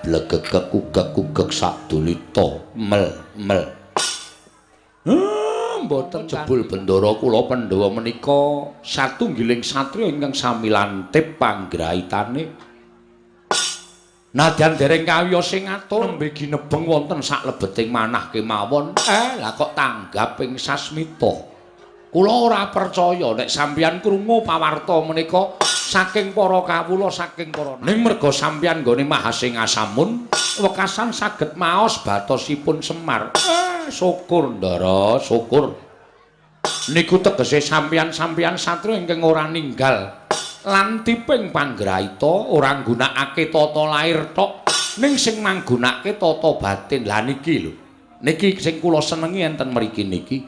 Blegegek kugek sadulita mel. Mboten jebul bendara kula Pandhawa menika satunggiling satriya ingkang sami lantip panggrahitane. Nadyan dereng kawiyos sing ngatur nembe ginebeng wonten saklebeting manah kemawon. Lah kok tanggap ing sasmita. Kula ora percaya nek sampeyan krungu pawarta menika saking para kawula saking para ning merga sampeyan nggone Mahasingasamun wekasan saged maos batosipun Semar. Syukur Ndara, syukur. Niku tegese sampeyan satriya ingkang ora ninggal lantiping panggrahita ora nggunakake tata lair tok ning sing manggunakake tata batin. Lah niki lho. Niki sing kula senengi enten mriki niki.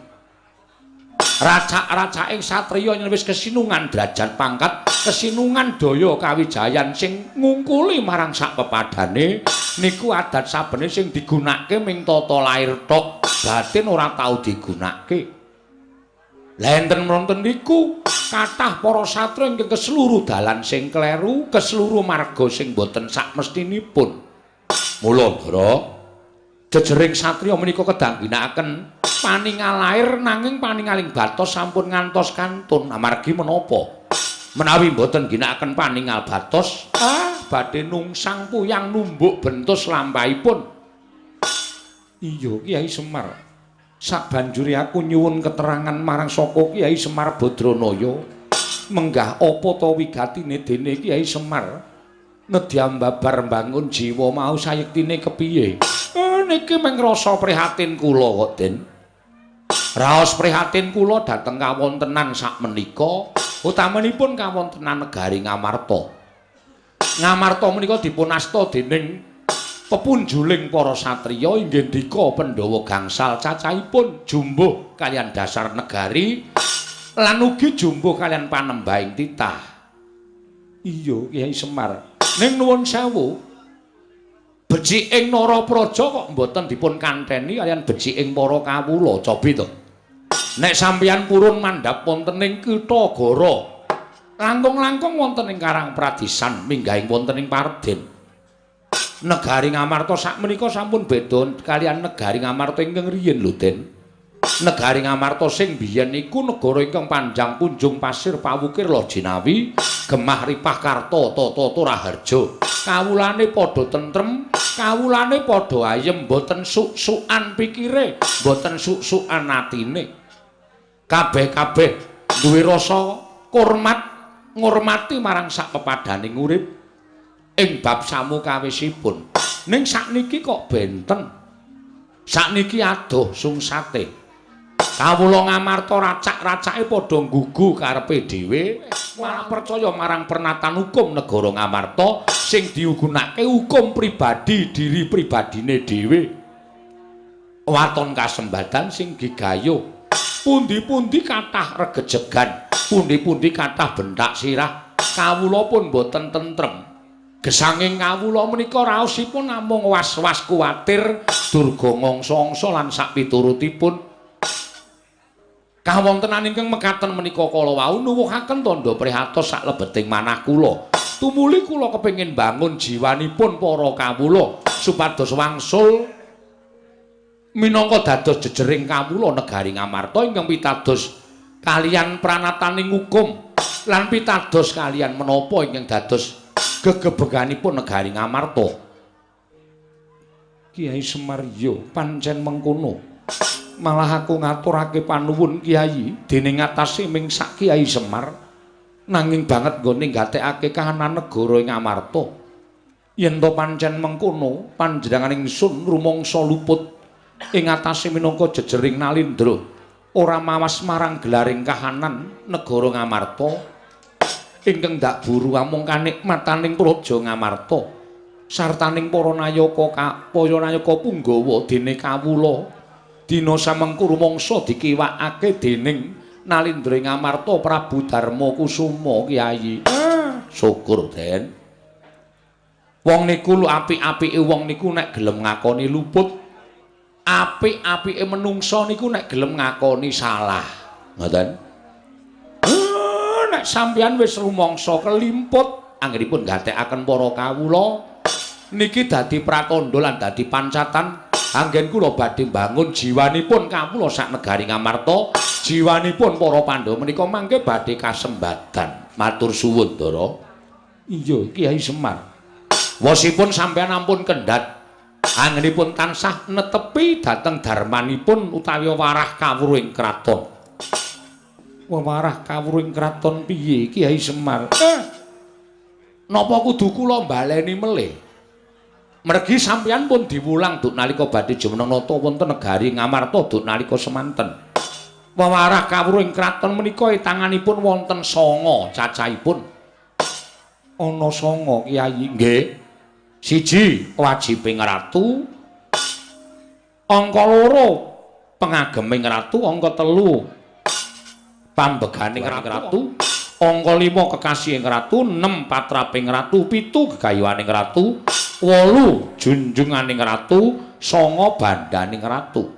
Racak-racaking satriya yen wis kesinungan derajat pangkat, kesinungan daya kawijayan sing ngungkuli marang sak pepadane niku adat sabene sing digunakake ming tata lair tok, batin ora tau digunakake. Lah enten wonten niku kathah para satriya ingkang keseluruh dalan sing kleru, keseluruh marga sing boten sak mestinipun. Mula Ndara jejering satriya menika kedang ginakaken paningal lair nanging paningaling batos sampun ngantos kantun. Amargi menapa? Menawi mboten ginakaken paningal batos, badhe nungsang puyang numbuk bentus lampahipun. Iya Kiai Semar. Sabanjure aku nyuwun keterangan marang saka Kiai Semar Badranaya. Menggah apa ta wigatine dene Kiai Semar? Nedya mbabar mbangun jiwa mau sayektine kepiye? Niki mung rasa prihatin kula kok, Den. Raos prihatin kula dhateng kawontenan sakmenika, utamanipun kawontenan negari Ngamarta. Ngamarta menika dipunasta dening pepunjuling para satriya inggih ndika Pandhawa gangsal cacahipun jumbuh kalian dasar negari lan ugi jumbuh kalian panembahing titah. Iya Kiai Semar. Ning nuwun sewu, beciking Narapraja kok mboten dipun kanteni kalian beciking para kawula, cobi to. Nek sampeyan purun mandhap wonten ing Kitha Gora, langkung-langkung wonten ing Karang Pradisan, minggahing wonten ing Parden. Negari Ngamarta sakmenika sampun beda kalian negari Ngamarta ingkang riyin lho, Den. Negari Ngamarta sing biyen iku negara ingkang panjang punjung pasir pawukir Lojinawi, gemah ripah karta tata Raharja. Kawulane padha tentrem, kawulane padha ayem, boten suk-sukan pikire, boten suk-sukan atine. Kabeh-kabeh duwe rasa hormat ngurmati marang sak pepadaning urip ing bab samukawisipun. Ning sakniki kok benten. Sakniki adoh sungsate. Kawula Ngamarta racak-racake padha nggugu karepe dhewe, malah percaya marang pernatan hukum negara Ngamarta sing digunakake hukum pribadi diri pribadine dhewe. Waton kasembadan sing gegayuh. Pundi-pundi kathah regejegan, pundi-pundi kathah bentak sirah, kawula pun boten tentrem. Gesanging kawula menika raosipun namung was-was kuwatir durga ngangsa-angsa lan sak piturutipun. Kawontenan ingkang mekaten menika kala wau nuwuhaken tandha prihatos saklebeting manah kula. Tumuli kula kepengin bangun jiwanipun para kawula supados wangsul minangka dados jejering kawula negari Ngamarta ingkang pitados kalian pranataning hukum lan pitados kalian menapa ingkang dados gegebeganipun negari Ngamarta. Kiai Semar yo pancen mengkono. Malah aku ngaturake panuwun Kiai dening atase ming sak Kiai Semar nanging banget nggone nggatekake kahanan negara ing Ngamarta. Yen to pancen mengkono panjenengan ingsun rumangsa luput ing atase minangka jejering Nalindra ora mawas marang gelaring kahanan negara Ngamarta ingkang ndak buru amung kanikmataning praja Ngamarta sartaning para nayaka Punggawa dene kawula dina samengko rumangsa dikiwakake dening Nalindra Ngamarta Prabu Darma Kusuma Kyai. Syukur Den. Wong niku lu apik-apike wong niku nek gelem ngakoni luput, apik-apike menungsa niku nek gelem ngakoni salah. Ngoten. Nek sampeyan wis rumangsa kelimput anggenipun gatekaken para kawula niki dadi pratandha lan dadi pancatan anggen kula badhe mbangun jiwanipun kawula sak negari Ngamarta, jiwanipun para Pandhawa menika mangke badhe kasembadan. Matur suwun, Ndara. Iya, Kyai Semar. Wosipun sampeyan ampun kendhat. Anggenipun tansah netepi dhateng darmanipun utawi warah kawruhing kraton. Warah kawruhing kraton piye, Kyai Semar? Napa kudu kula baleni melih? Mergi sampeyan pun diwulang duk nalika badhe jumeneng nata wonten negari Ngamarta duk nalika semanten. Wewarah kawruhing kraton menika tanganipun wonten 9 cacahipun. Ana 9 Kyai nggih. 1 wajibing ratu. Angka 2 pengageming ratu, angka 3 pambeganing ratu. Angka 5 kekasihing ratu, 6 patraping ratu, 7 gegayuhaning ratu, 8 junjunganing ratu, 9 bandaning ratu.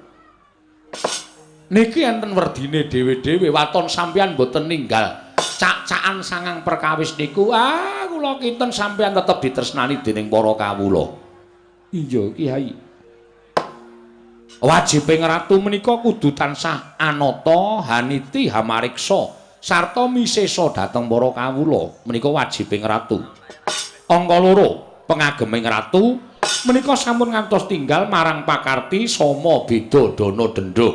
Niki enten werdine dhewe-dhewe waton sampeyan boten ninggal cak-cakan sangang perkawis niku. Kula kinten sampeyan tetep ditresnani dening para kawula. Iya, Kyai. Wajibing ratu menika kudu tansah anata, haniti, hamariksa sarta misesa dhateng para kawula. Menika wajibing ratu. Angka 2 pengageming ratu menika sampun ngantos tinggal marang pakarti sama beda dana dendha.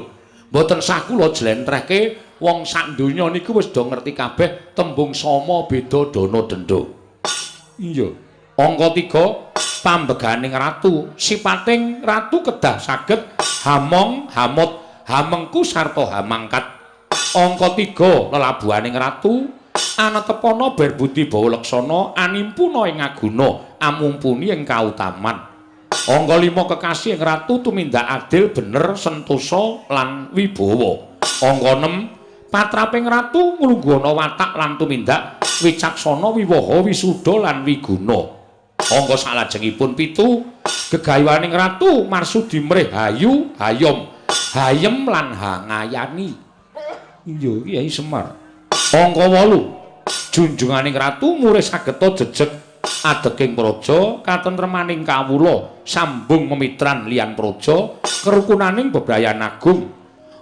Mboten sah kula jlentrehke wong sak donya niku wis do ngerti kabeh tembung sama beda dana dendha. Iya. Angka 3 pambeganing ratu. Sipating ratu kedah saged hamong, hamut, hamengku sarta hamangkat. Angka 3 lelabuhaning ratu. Anatepana berbudi bawa leksana, animpuna ing aguna, amumpuni ing kautaman. Angka 5 kekasih ing ratu tumindak adil, bener, sentosa lan wibawa. Angka 6 patraping ratu nglunggana watak lan tumindak wicaksana, wiwaha, wisuda lan wiguna. Angka salajengipun 7 gegayuhaning ratu marsudi mrih hayu, hayom, hayem lan hangayani. Iya, Kyai Semar. Angka 8 junjunganing ratu murih sageta jejeg adeking praja, katentremaning kawula, sambung memitran liyan praja, kerukunaning bebrayan agung.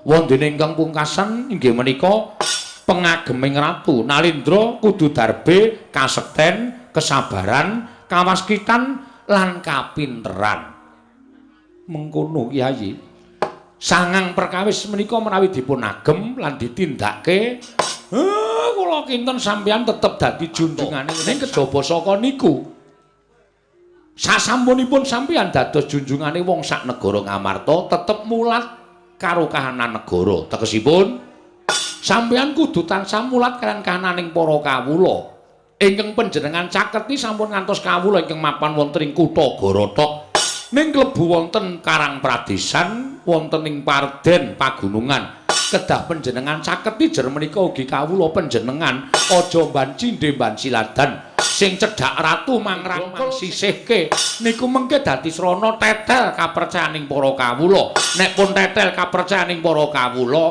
Wondene ingkang pungkasan inggih menika pengageming ratu. Nalindra kudu darbe kasekten, kesabaran, kawaskitan lan kapinteran. Mengkono Kyai. Sangang perkawis menika menawi dipun agem lan ditindakke, kula kinten sampeyan tetep dadi junjunganing ning kejaba saka niku. Sasampunipun sampeyan dados junjungane wong sak negara Ngamarta tetep mulat karo kahanan negara. Tegesipun sampeyan kudu tansah mulat kaliyan kahananing para kawula. Ingkang panjenengan caketi sampun ngantos kawula ingkang mapan wonten ing kutha Gorotok. Ning klebu wonten Karang Pradesan, wonten ing Parden Pagunungan. Kedah panjenengan caketi jer menika ugi kawula panjenengan aja mban cindhe mban siladan sing cedhak ratu mangrang sisihke niku mengke dadi srana tetel kapercayaning para kawula. Nek pun tetel kapercayaning para kawula,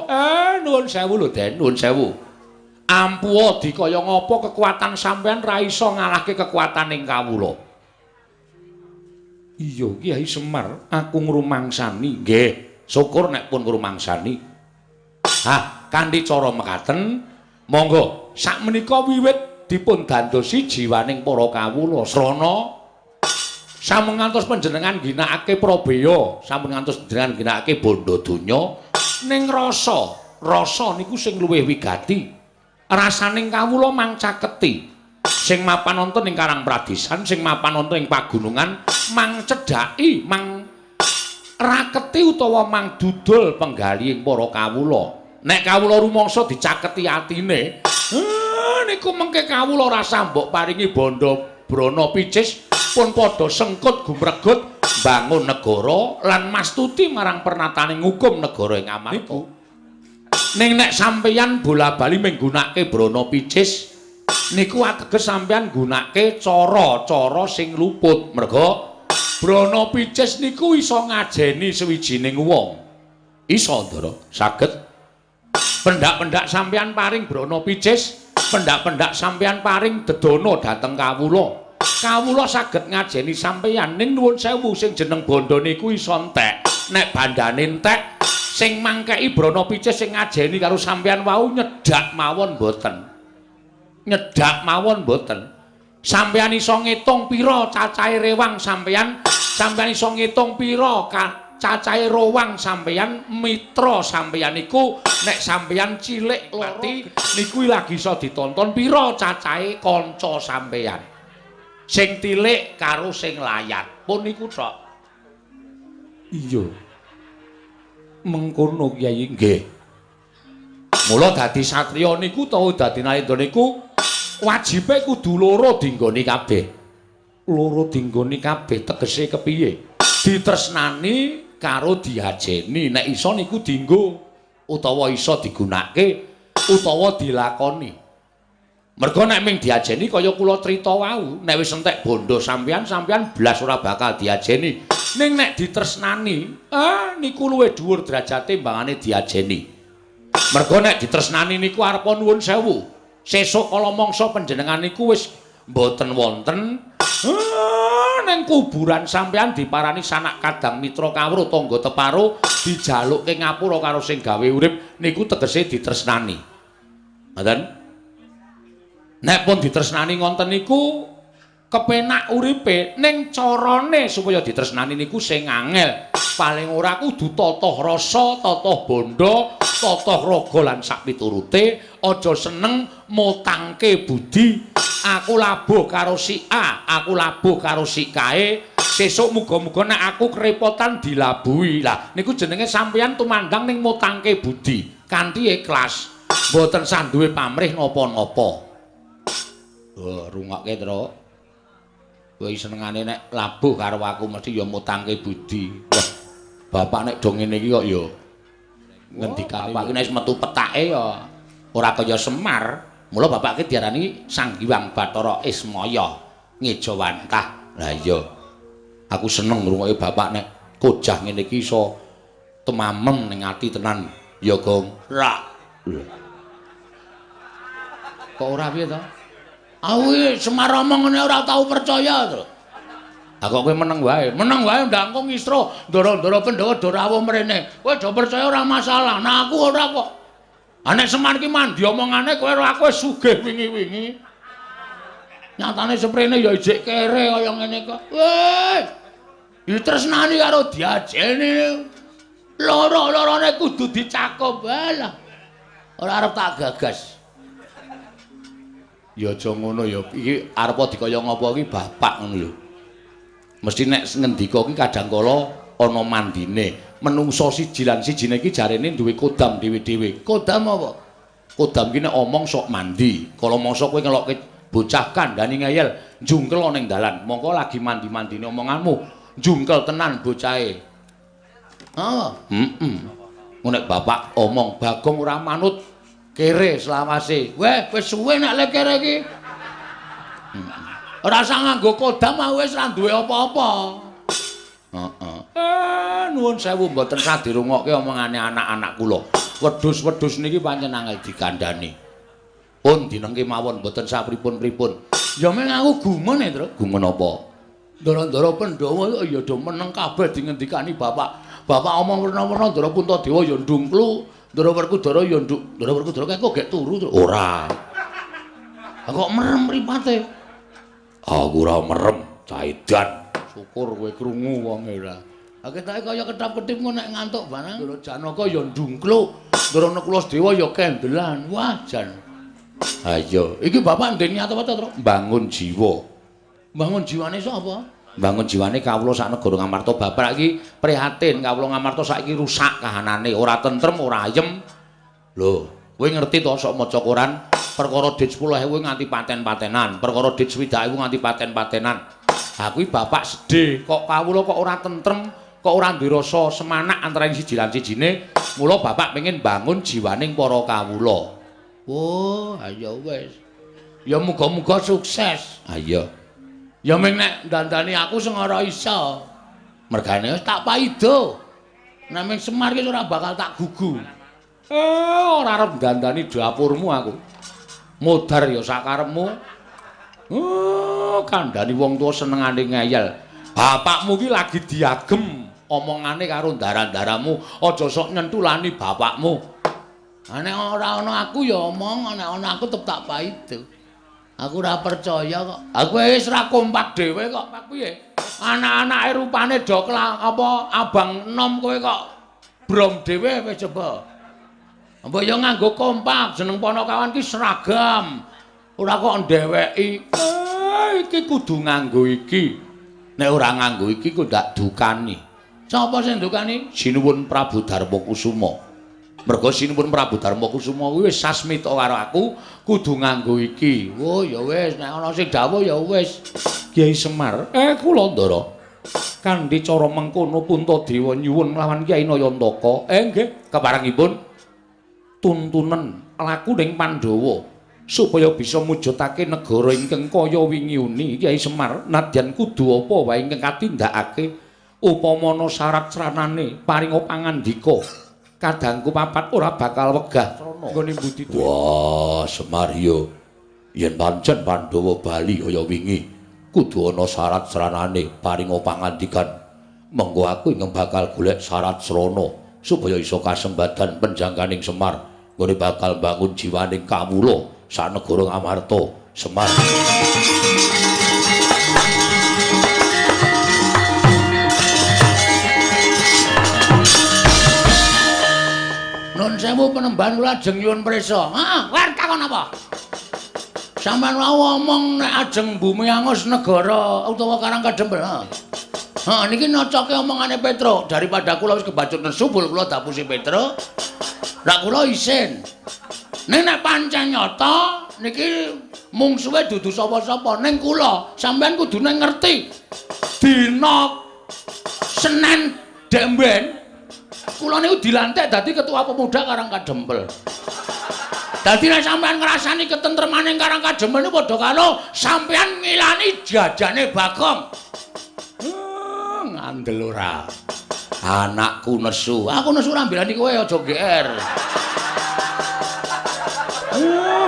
nuwun sewu lho Den, nuwun sewu. Ampuha dikaya ngapa kekuatan sampeyan ra iso ngalahke kekuataning kawula. Iya, Kyai Semar, aku ngrumangsani. Nggih, syukur nek pun ngrumangsani. Kanthi cara mekaten, monggo sakmenika wiwit dipun dandosi jiwaning para kawula srana sampun ngantos panjenengan ginakake Prabeya, sampun ngantos panjenengan ginakake bondo donya ning rasa niku sing luwih wigati. Rasaning kawula mang caketi. Sing mapan wonten ing Karang Pradesan, sing mapan wonten ing pagunungan mang cedhaki, mang raketi utawa mang dudul penggalihing para kawula. Nek kawula rumangsa dicaketi atine, niku mengke kawula rasa mbok paringi bondo brana picis pun padha sengkut gumregut bangun negara lan mastuti marang pernataning hukum negara ing Amarta. Ning nek sampeyan bola-bali menggunakake brana picis niku ateges sampeyan gunakake cara-cara sing luput. Merga brana picis niku iso ngajeni sawijining wong. Iso, Ndara, saged. Pendak-pendak sampeyan paring brana picis, pendak-pendak sampeyan paring dedana dhateng kawula. kawula saged ngajeni sampeyan ning nuwun sewu sing jeneng bondo niku iso entek. Nek bandane entek sing mangkeki Brana Picis sing ngajeni karo sampeyan wau nyedak mawon mboten. Nyedak mawon mboten. Sampeyan iso ngitung pira cacahe rewang sampeyan, sampeyan iso ngitung pira cacahe rowang sampeyan, mitra sampeyan iku nek sampeyan cilik lati niku lagi iso ditonton pira cacahe kanca sampeyan. Sing tilik karo sing layat. Pun niku tok. Iya. Mengkono Kyai nggih. Mula dadi satriya niku utawa dadi nalendra niku wajibe kudu loro dinggoni kabeh. Loro dinggoni kabeh tegese kepiye? Ditresnani karo diajeni. Nek iso niku dienggo utawa iso digunakake utawa dilakoni. Mergo nek ming diajeni kaya kula crita wau, nek wis entek bondo sampeyan blas ora bakal diajeni. Ning nek ditresnani, niku luwih dhuwur derajate mbangane diajeni. Mergo nek ditresnani niku arepa nuwun sewu. Sesuk kala mangsa panjenengan niku wis mboten wonten, ning kuburan sampeyan diparani sanak kadang mitra kawruh tangga teparo dijalukke ngapura karo sing gawe urip niku tegese ditresnani. Ngoten? Nek pun ditresnani ngonten niku kepenak uripe ning carane supaya ditresnani niku sing angel. Paling ora kudu totoh rasa, totoh bondo, totoh raga lan sak piturute, aja seneng mutangke budi. Aku labuh karo si A, aku labuh karo si kae. Sesuk muga-muga nek aku kerepotan dilabuhi. Lah niku jenenge sampeyan tumandang ning mutangke budi kanthi ikhlas. Mboten sanduwe pamrih napa-napa. Rungokke, Tru. Kowe senengane nek labuh karo aku mesti ya mutangke budi. Wah, bapak nek do ngene iki kok ya ngendikane bapak iki nek metu petake ya ora kaya Semar. Mula bapak iki diarani Sang Hyang Bathara Ismaya Ngejawantah. Lah iya. Aku seneng ngrungokke bapak nek kojah ngene iki iso temamem ning ati tenan. Ya, Gong. Rak. Kok ora piye to? Aku Semar omong ngene ora tau percaya to. Lah kok kowe meneng wae ndang kok ngisra ndara-ndara Pandhawa do rawuh mrene. Kowe do percaya ora masalah. Nah aku ora kok. Nek Semar ki mandi omongane kowe ora aku wis sugih wingi-wingi. Nyatane seprene ya ijik kere kaya ngene kok. Weh. Ditresnani karo diajeni. Loro-lorone kudu dicakup wae lah. Ora arep tak gagas. Ya aja ngono ya. Iki arep dikaya ngapa iki bapak ngono lho. Mesti nek ngendika iki kadang kala ana mandine. Menungso siji lan sijine iki jarene duwe kodam dhewe-dhewe. Kodam apa? Kodam ki nek omong sok mandi. Kala mangsa kowe ngelokke bocah kandhani ngeyel, njungkel ning dalan. Mongko lagi mandi-mandine omonganmu, njungkel tenan bocahe. Nek bapak omong Bagong ora manut kere selawase. Weh, wis suwe nek le kere iki. Ora usah nganggo kodam wis ora duwe apa-apa. Nuwun sewu mboten sadirungokke omongane anak-anak kula. Wedhus-wedhus niki pancen angel dikandhani. Pun dinengke mawon mboten sapripun-pripun. Ya meng aku gumun e, Tru. Gumun apa? Ndara-ndara Pandhawa ya do meneng kabeh dingendikani bapak. Bapak omong werna-werna Ndara Puntadewa ya ndungklu. Ndara Werkudara ya nduk. Ndara Werkudara kok gek turu, Tru. Ora. Kok merem mripate? Aku ora merem, caidan. Syukur kowe krungu wonge ora. Ha ketake kaya ketap-ketip nek ngantuk barang. Ndara Janaka ya ndungkluk. Ndara Nekulasedewa ya kendelan. Wah, jan. Ha iya, iki bapak ndek niat apa to, Tru? Bangun jiwa. Bangun jiwane sapa? Bangun jiwane kawula sak negara Ngamarta. Bapak iki prihatin kawula Ngamarta saiki rusak kahanane, ora tentrem, ora ayem. Lho, kowe ngerti to sok maca Quran? Perkara dit 10.000 nganti paten-patenan, perkara dit 20.000 nganti paten-patenan. Ha kuwi bapak sedih, kok kawula kok ora tentrem, kok ora duwe rasa semanak antara siji lan sijine. Mula bapak pengen bangun jiwaning para kawula. Oh, ayo wis. Ya muga-muga sukses. Ayo. Ya ming nek ndandani aku sing ora iso. Mergane wis tak paido. Nek ming Semar ki ora bakal tak gugu. Ora arep ndandani dapurmu aku. Modar ya sakarepmu. Oh, kandhani wong tuwa senengane ngeyel. Bapakmu ki lagi diagem omongane karo ndara-ndaramu, aja sok nyentulani bapakmu. Nek ora ana aku ya omong, nek ana aku tetep tak paido. Aku ora percaya kok. Aku wis ra kompak dhewe kok, Pak piye? Anak-anake rupane do apa abang enom kowe kok brom dhewe wis coba. Apa ya nganggo kompak, jeneng ponokawan ki seragam. Ora kok ndeweki. Iki kudu nganggo iki. Nek ora nganggo iki kok ndak dukani. Sapa sing dukani? Sinuwun Prabu Darmakusuma. Mergo sinuwun Prabu Darmakusuma kuwi wis sasmita karo aku, kudu nganggo iki. Oh ya wis, nek ana sing dawuh ya wis. Kyai Semar, kula ndara. Kanthi cara mengkono Puntadewa nyuwun lawan Kyai Nayantaka. Nggih, keparengipun tuntunen laku ning Pandhawa supaya bisa mujudake negara ingkang kaya wingi uni. Kyai Semar, nadyan kudu apa wae ingkang katindakake upamana syarat sranane paringa pangandika kadangku papat ora bakal wegah nggone mbudi. Wah, Semar yo yen pancen Pandhawa bali kaya wingi kudu ana syarat sranane paringa pangandikan. Mengko aku ingkang bakal golek syarat srana supaya iso kasembadan penjangkaning Semar nggone bakal bangun jiwaning kawula sak negara Ngamarta. Semar. Nun sewu penemban kula ajeng nyuwun prisa. Heeh, war takon apa? Sampeyan wae omong nek ajeng bumi angus negara utawa Karang Kadempel. Heeh, niki nocoke omongane Petro daripada kula wis kebacut nesu kula dapusi Petro. Lah kula isin. Nek pancen nyata niki mungsuhe dudu sapa-sapa ning kula. Sampeyan kudune ngerti. Dina Senin Demben kula niku dilantik dadi ketua pemuda Karang Kadempel. Dadi nek sampean ngrasani ketentremaning Karang Kadempel niku padha karo sampean ngilani jajane Bagong. Ngandel ora. Anakku nesu. Aku nesu ora mbelani kowe aja GR.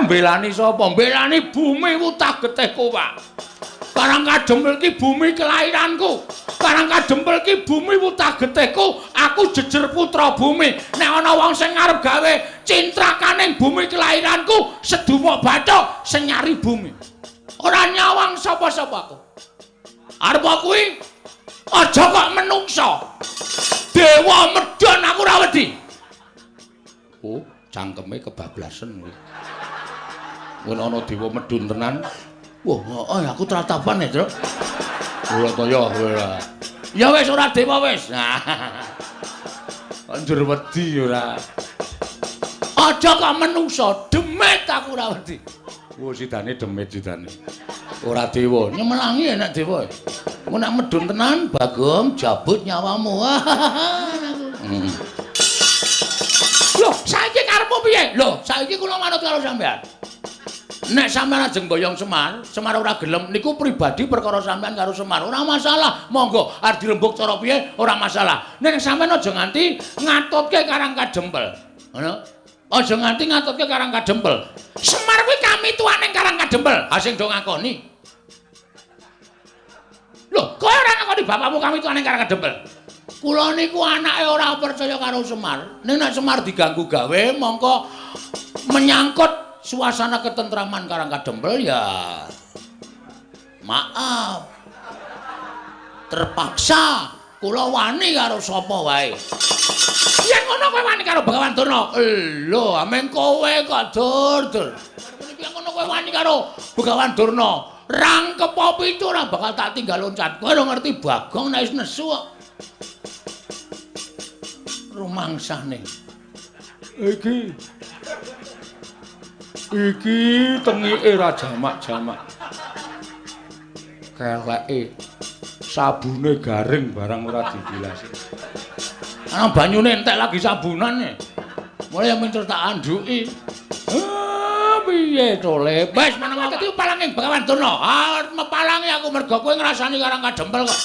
Mbelani sapa? Mbelani bumi utah getih kowak. Karang Kadempel ki bumi kelahiranku. Karang Kadempel ki bumi utah getihku. Aku jejer putra bumi. Nek ana wong sing arep gawe cintrakaning bumi kelahiranku, seduma bathuk sing nyari bumi. Ora nyawang sapa-sapa aku. Arep kuwi aja kok menungso. Dewa medhon aku ora wedi. Oh, cangkeme kebablasen kuwi. Wen ana dewa medhun tenan. Wah, aku tratapan ya, Tru. Ora to ya, ora. Ya wis ora dewa wis. Anjur wedi ora. Aja kok menungso, demit aku ora wedi. Wo sidane demit sidane. Ora dewa, nyemelangi enak dewa. Engko nek medhun tenan, Bagong jabut nyawamu. Loh, saiki karepmu piye? Loh, saiki kula manut karo sampean. Nek sampean ajeng boyong Semar, Semar ora gelem niku pribadi perkara sampean karo Semar. Ora masalah. Monggo arep dirembuk cara piye ora masalah. Nek sampean aja nganti ngatutke Karang Kadempel. Ngono. Aja nganti ngatutke Karang Kadempel. Semar kuwi kamituaning Karang Kadempel. Ha sing do ngakoni. Lho, kowe ora ngakoni bapakmu kamituaning Karang Kadempel. Kula niku anake ora percaya karo Semar. Nek Semar diganggu gawe mongko menyangkut suasana ketentraman Karang Kadempel ya maaf terpaksa kula wani karo sapa wae. Yen ngono kowe wani karo Begawan Durna. Lho, ameng kowe kok dur-dur. Yen ngono kowe wani karo Begawan Durna, rangkep apa itu ora bakal tak tinggal loncat. Kowe ora ngerti Bagong nek wis nesu kok. Rumangsane. Iki tengike ra jamak-jamak. Keleke sabune garing barang ora dibilasi. Ana banyune entek lagi sabunane. Mulai yang tak anduki. Piye to le? Wis meneng iki palanging Begawan Durna. Mepalangi aku mergo kowe ngrasani Karang Kadempel kok.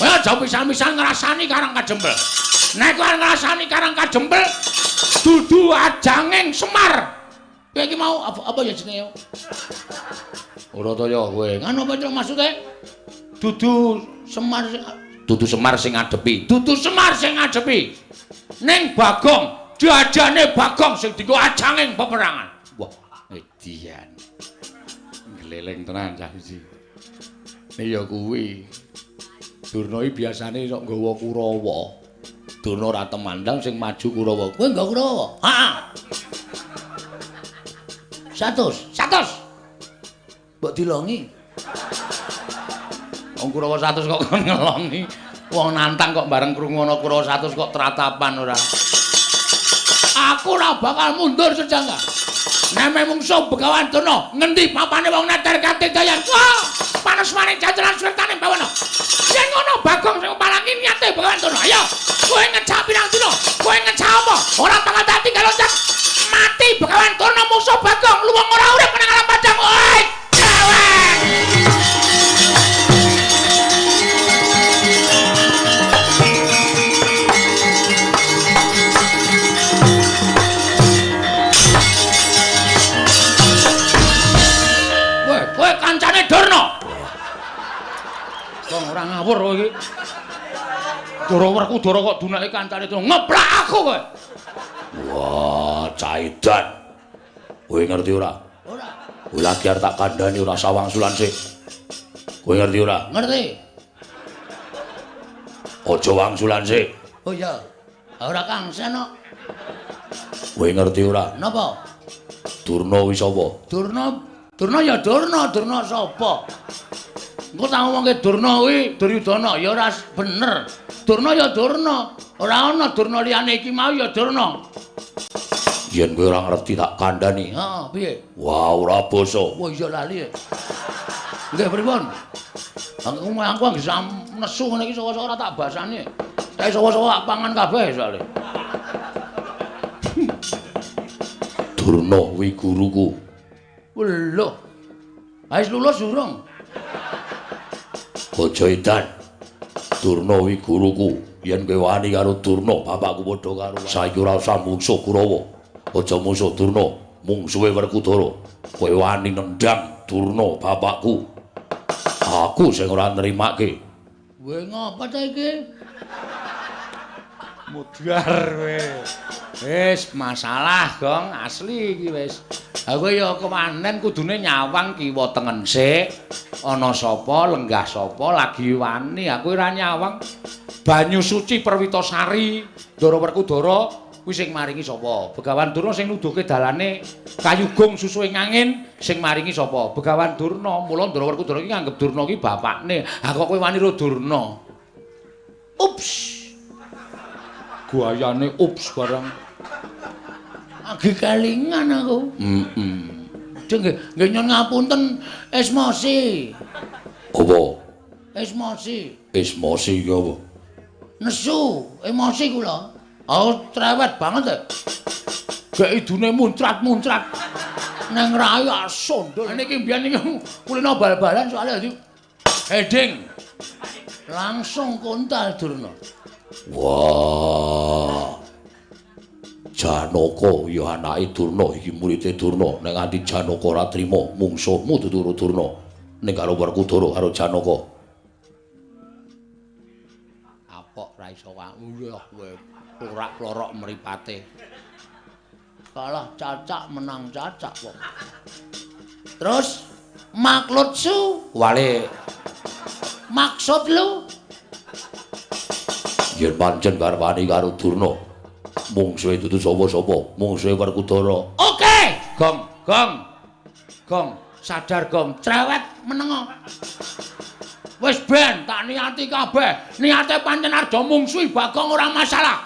Kowe aja pisan-pisan ngrasani Karang Kadempel. Nek kowe ngrasani Karang Kadempel dudu ajanging Semar. Kowe iki mau apa ya jenenge? Urataya kowe. Ngono apa Cuk maksude? Dudu Semar sing ngadepi. Dudu Semar sing ngadepi. Ning Bagong, jajane Bagong sing dienggo ajanging peperangan. Wah, edian. Gleleng tenan cah iki. Ya kuwi. Durna iki biasane sok nggawa Kurawa. Durna ora temandang sing maju Kurawa. Kowe nggawa Kurawa? Heeh. 100. Mbok dilongi. Wong Kurawa 100 kok kon ngelongi. Wong nantang kok bareng krungu ana Kurawa 100 kok tratapan ora. Aku ora bakal mundur sejangka. Neme mungsuh Begawan Durna ngendi papane wong neter katidayan. Wah, panesmane jajaran Sultane bawana. Yen ngono Bagong sing palangi niate Begawan Durna. Ayo, kowe ngecak pirang dina? Kowe ngecak apa? Ora bakal tak tinggal loncat. Mati Begawan Durna mungsuh Bagong luwung ora urip nang alam padang. Oi, cewek. Kowe kancane Durna. Wong ora ngawur kowe iki. Dara kok dunake kancane Durna. Ngeplak aku kowe. Wah, caidan. Kowe ngerti ora? Ora. Kowe lagi arep tak kandhani ora sawangsulan sik. Kowe ngerti ora? Ngerti. Aja wangsulan sik. Oh iya. Ora Kang Sena. Kowe ngerti ora? Napa? Durna kuwi sapa? Durna ya Durna sapa? Engko tak ngomongke Durna kuwi Duryudana ya ora bener. Durna ya Durna, ora ana Durna liyane iki mau ya Durna. Yen kowe ora ngerti tak kandhani. Heeh, piye? Wah, ora basa. Wah, iya lali. Nggih, pripun? Aku anggere nesu ngene iki saka-saka ora tak basani. Kae saka-saka pangan kabeh soalé. Durna kuwi guruku. Lho. Wis lulus durung? Aja edan. Durna kuwi guruku. Yen kowe wani karo Durna, bapakku padha karo saiki ora usah mungsuh Kurawa. Aja mungsuh Durna, mungsuhe Werkudara. Kowe wani nendang Durna, bapakku. Aku sing ora nrimake. Kowe ngapa ta iki? Mudhar kowe. Wis masalah, Gong, asli iki wis. Ha kowe ya kemanen kudune nyawang kiwa tengen sik. Ana sapa, lenggah sapa lagi wani. Aku ora nyawang. Banyu suci Perwitasari, Ndara Werkudara kuwi sing maringi sapa? Begawan Durna sing nuduhke dalane kayugung susu ing angin sing maringi sapa? Begawan Durna. Mula Ndara Werkudara iki nganggep Durna iki bapakne. Ha kok kowe wani karo Durna? Ups. Guayane ups barang. Agi kelingan aku. Nggih nyon ngapunten esmosi. Apa? Esmosi. Esmosi iki apa? Nesu, emosi kula. Oh, trewet banget ya. Gek idune muncrat-muncrat. Nang rayu asondol. Niki mbiyen niki kulino bal-balan soalnya dadi heading. Langsung kontal Durna. Wah. Janaka ya anake Durna iki muridé Durna. Nek nganti Janaka ora trima mungsuhmu dudu Durna. Ning karo Werkudara karo Janaka. Apok ra iso wae kowe plorak-plorok mripate. Kalah cacak menang cacak kok. Terus maklutsu wale maksud lu yen pancen garwane karo Durna mungsuhe dudu sapa-sapa mungsuhe Werkudara. Oke gong sadar gong cerewet menengo wis ben tak niati kabeh niate pancen arep mungsuhi Bagong ora masalah.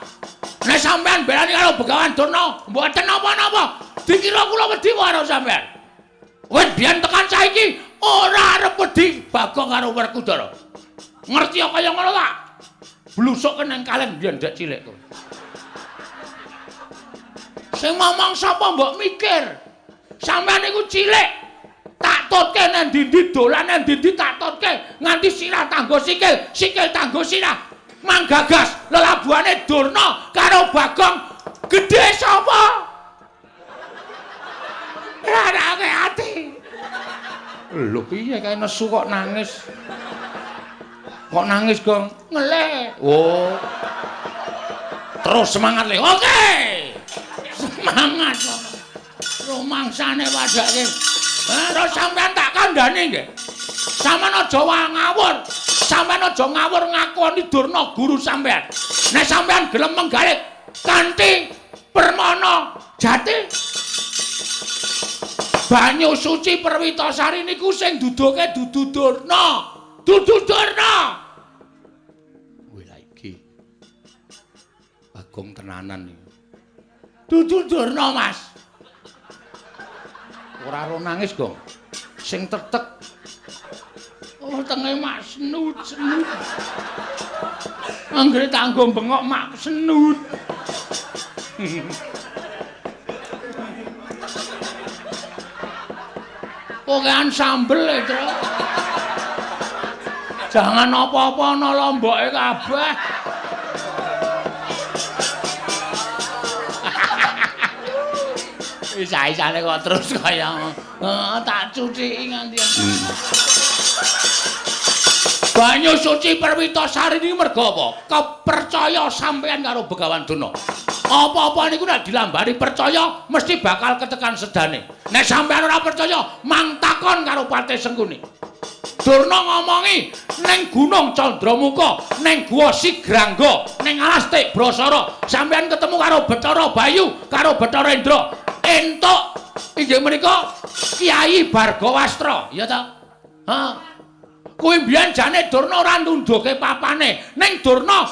Nek sampean belani karo Begawan Durna mboten napa-napa dikira kula wedi karo sampean. Wis biyen tekan saiki ora arep wedi Bagong karo Werkudara. Ngerti kaya ngono ta? Blusuk nang kalen biyen ndek cilik kowe. Sing ngomong sapa mbok mikir? Sampeyan niku cilik. Tak totke nang ndi dolan nang ndi tak totke nganti sirah tanggo sikil, sikil tanggo sirah. Manggagas lelabuhane Durna karo Bagong gedhe sapa? Ranake ati. Lho piye kae nesu kok nangis? Kok nangis, Gong? Ngeleh. Oh. Terus semangat le. Oke. Semangat. Rumangsane wadake. Terus sampean tak kandhani nggih. Sampeyan aja ngawur. Sampeyan aja ngawur ngakoni Durna guru sampeyan. Nek sampeyan gelem menggalih kanthi permana jati banyu suci Perwitasari niku sing duduke dudu Durna. Dudu Durna. Kuwi lha iki. Bagong tenanan iki. Dudu Durna, Mas. Ora ro nangis, Gong. Sing tetek. Oh, tenge mak senut. Anggere tanggo bengok mak senut. Pokokan sambel e, Tru. Jangan apa-apa ana lomboke kabeh. Isa-isane kok terus kaya tak cuciki nganti. Banyu suci Perwitasari niki merga apa? Kepercaya sampeyan karo Begawan Durna. Apa-apa niku nek dilambari percaya mesti bakal ketekan sedane. Nek sampeyan ora percaya, mang takon karo Patih Sengkuni. Durna ngomongi ning Gunung Candramuka, ning Guwa Sigrangga, ning Alas Tik Brasara, sampeyan ketemu karo Bathara Bayu, karo Bathara Indra. Entuk inggih menika Kyai Bargawastra, ya ta? Ha. Kuwi mbiyen jane Durna ora nunduke papane, ning Durna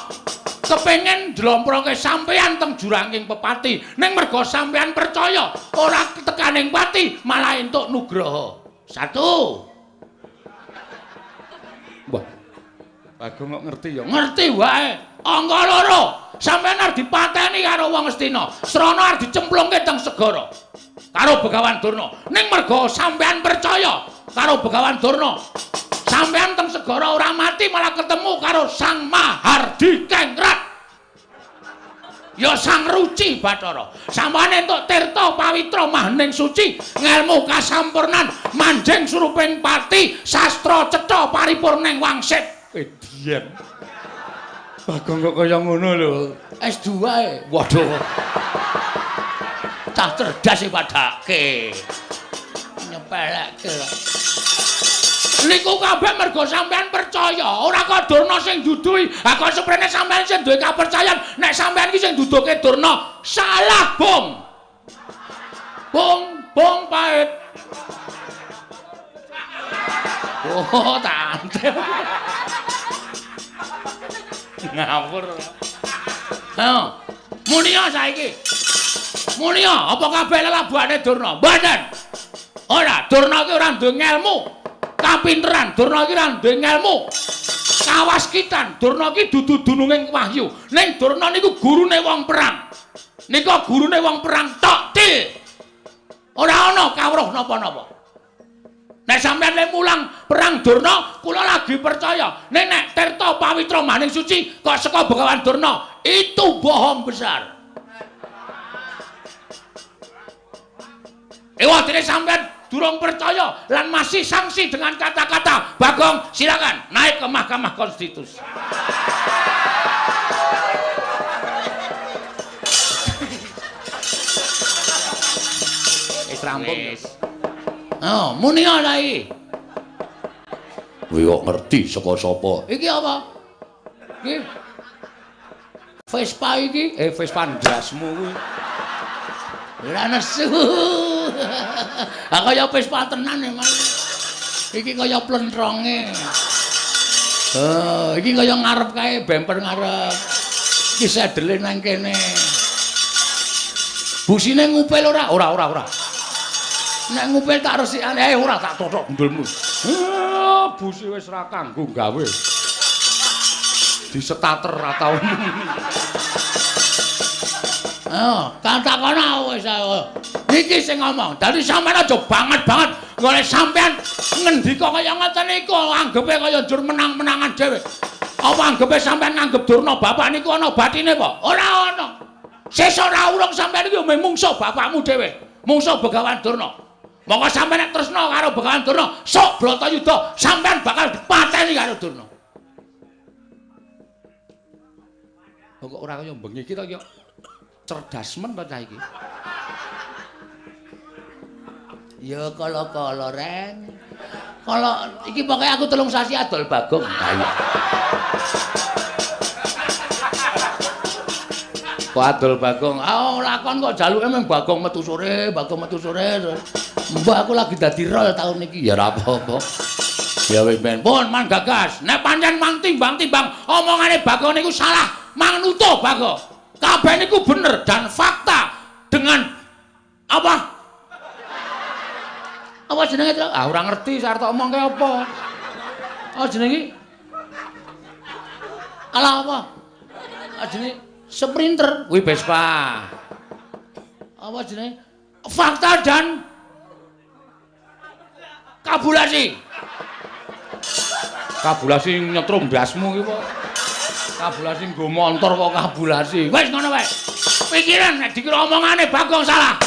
kepengin ndlomproke sampeyan teng juranging pepati, ning merga sampeyan percaya ora tekaning pati, malah entuk nugraha. 1. Wah. Bagong kok ngerti ya? Ngerti wae. Angka 2. Sampeyan arep dipateni karo wong Astina, srana arep dicemplungke teng segara karo Begawan Durna. Ning merga sampeyan percaya karo Begawan Durna. Sampeyan teng segara ora mati malah ketemu karo Sang Mahardi Kengrat. Ya Sang Ruci Bathara. Sampeyan entuk tirta pawitra mahaning suci, ngelmu kasampurnan, manjing suruping pati, sastra cetha paripurning wangsit. Dian. Bagong kok kaya ngono lho. S2 e. Waduh. Cah cerdas e padake. Nyepelekke. Niku kabeh mergo sampean percaya, ora kok Durna sing duduhi. Ha kok seprene sampean sing duwe kapercayan, nek sampean iki sing duduke Durna, salah, Bung. Bung pait. Oh, tante. Ngawur. Ha. Munia saiki. Munia, apa kabeh lelabuhane Durna? Mboten. Ora, Durna ki ora duwe ngelmu. Kapinteran, Durna ki ora duwe ngelmu. Kawaskitan, Durna ki dudu dununging wahyu. Ning Durna niku gurune wong perang. Nika gurune wong perang tok til. Ora ana kawruh napa-napa. Nek sampeyan le mulang perang Durna, kula lagi percaya. Nek tirta pawitra maning suci kok saka Begawan Durna, itu bohong besar. Ewadene sampeyan durung percaya lan masih sanksi dengan kata-kata. Bagong, silakan naik ke Mahkamah Konstitusi. Rampung. Oh, muni ana iki. Kowe kok ngerti saka sapa? Iki apa? Iki Vespa iki, Vespa ndasmu kuwi. Ora nesu. Ah kaya Vespa tenan emang. Iki kaya plentronge. Oh, iki kaya ngarep kae bemper ngarep. Iki sedele nang kene. Busine ngupil ora? Ora. Nek ngupil tak resikane ora tak totok gundulmu. Busi wis ra kanggo gawe. Disetater ra tau. Katakono wis ae. Iki sing ngomong. Dadi sampean aja banget-banget golek sampean ngendika kaya ngoten niku anggepe kaya njur menang-menangan dhewe. Apa anggepe sampean nganggep Durna bapak niku ana batine apa? Ora ana. Sesuk ora urung sampean iki mung mungsuh bapakmu dhewe. Mungsuh Begawan Durna. Monggo sampeyan nek tresna karo Begawan Durna, sok Bratayuda sampeyan bakal dipateni karo Durna. Kok ora kaya bengi iki to ya. Cerdas men to cah iki. Ya kala-kala Ren. Kala iki pokoke aku 3 sasi adol Bagong. Ayo. Kok adol Bagong? Ah lakon kok jaluke mung Bagong metu sore, Bagong metu sore. Mbah aku lagi dadi rol tahun iki. Ya ora apa-apa. Ya wis ben pun man gagas. Nek pancen mang timbang-timbang omongane Bagong niku salah, mang nutuh Bagong. Kabeh niku bener dan fakta dengan apa? Apa jenenge, Tru? Ah ora ngerti sarep tak omongke apa. Oh jenenge Alah apa? Ah jenenge sprinter, kuwi Vespa. Apa jenenge? Fakta dan kabulasi. Kabulasi nyetrum ndasmu iki kok. Kabulasi nggo montor kok kabulasi. Wis ngono wae. Pikiran nek dikira omongane Bagong salah.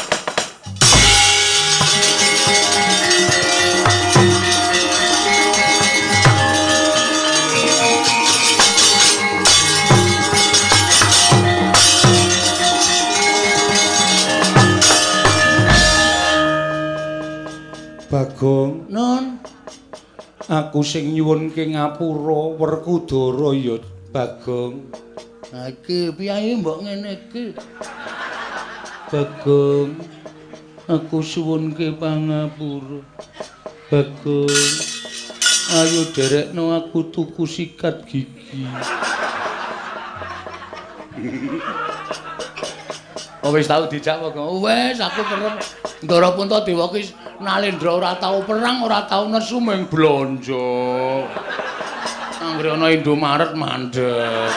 Bagong, Nun, aku sing nyuwunke ngapura Werkudara ya, Bagong. ha iki piye mbok ngene iki? Bagong, aku suwunke pangapura. Bagong, ayo derekno aku tuku sikat gigi. Oh wis tau dijak Bagong. Wis aku kerep Ndara Puntadewa ki Nalendra ora tau perang, ora tau nesu mung blanja. Anggere ana Indomaret mandeg.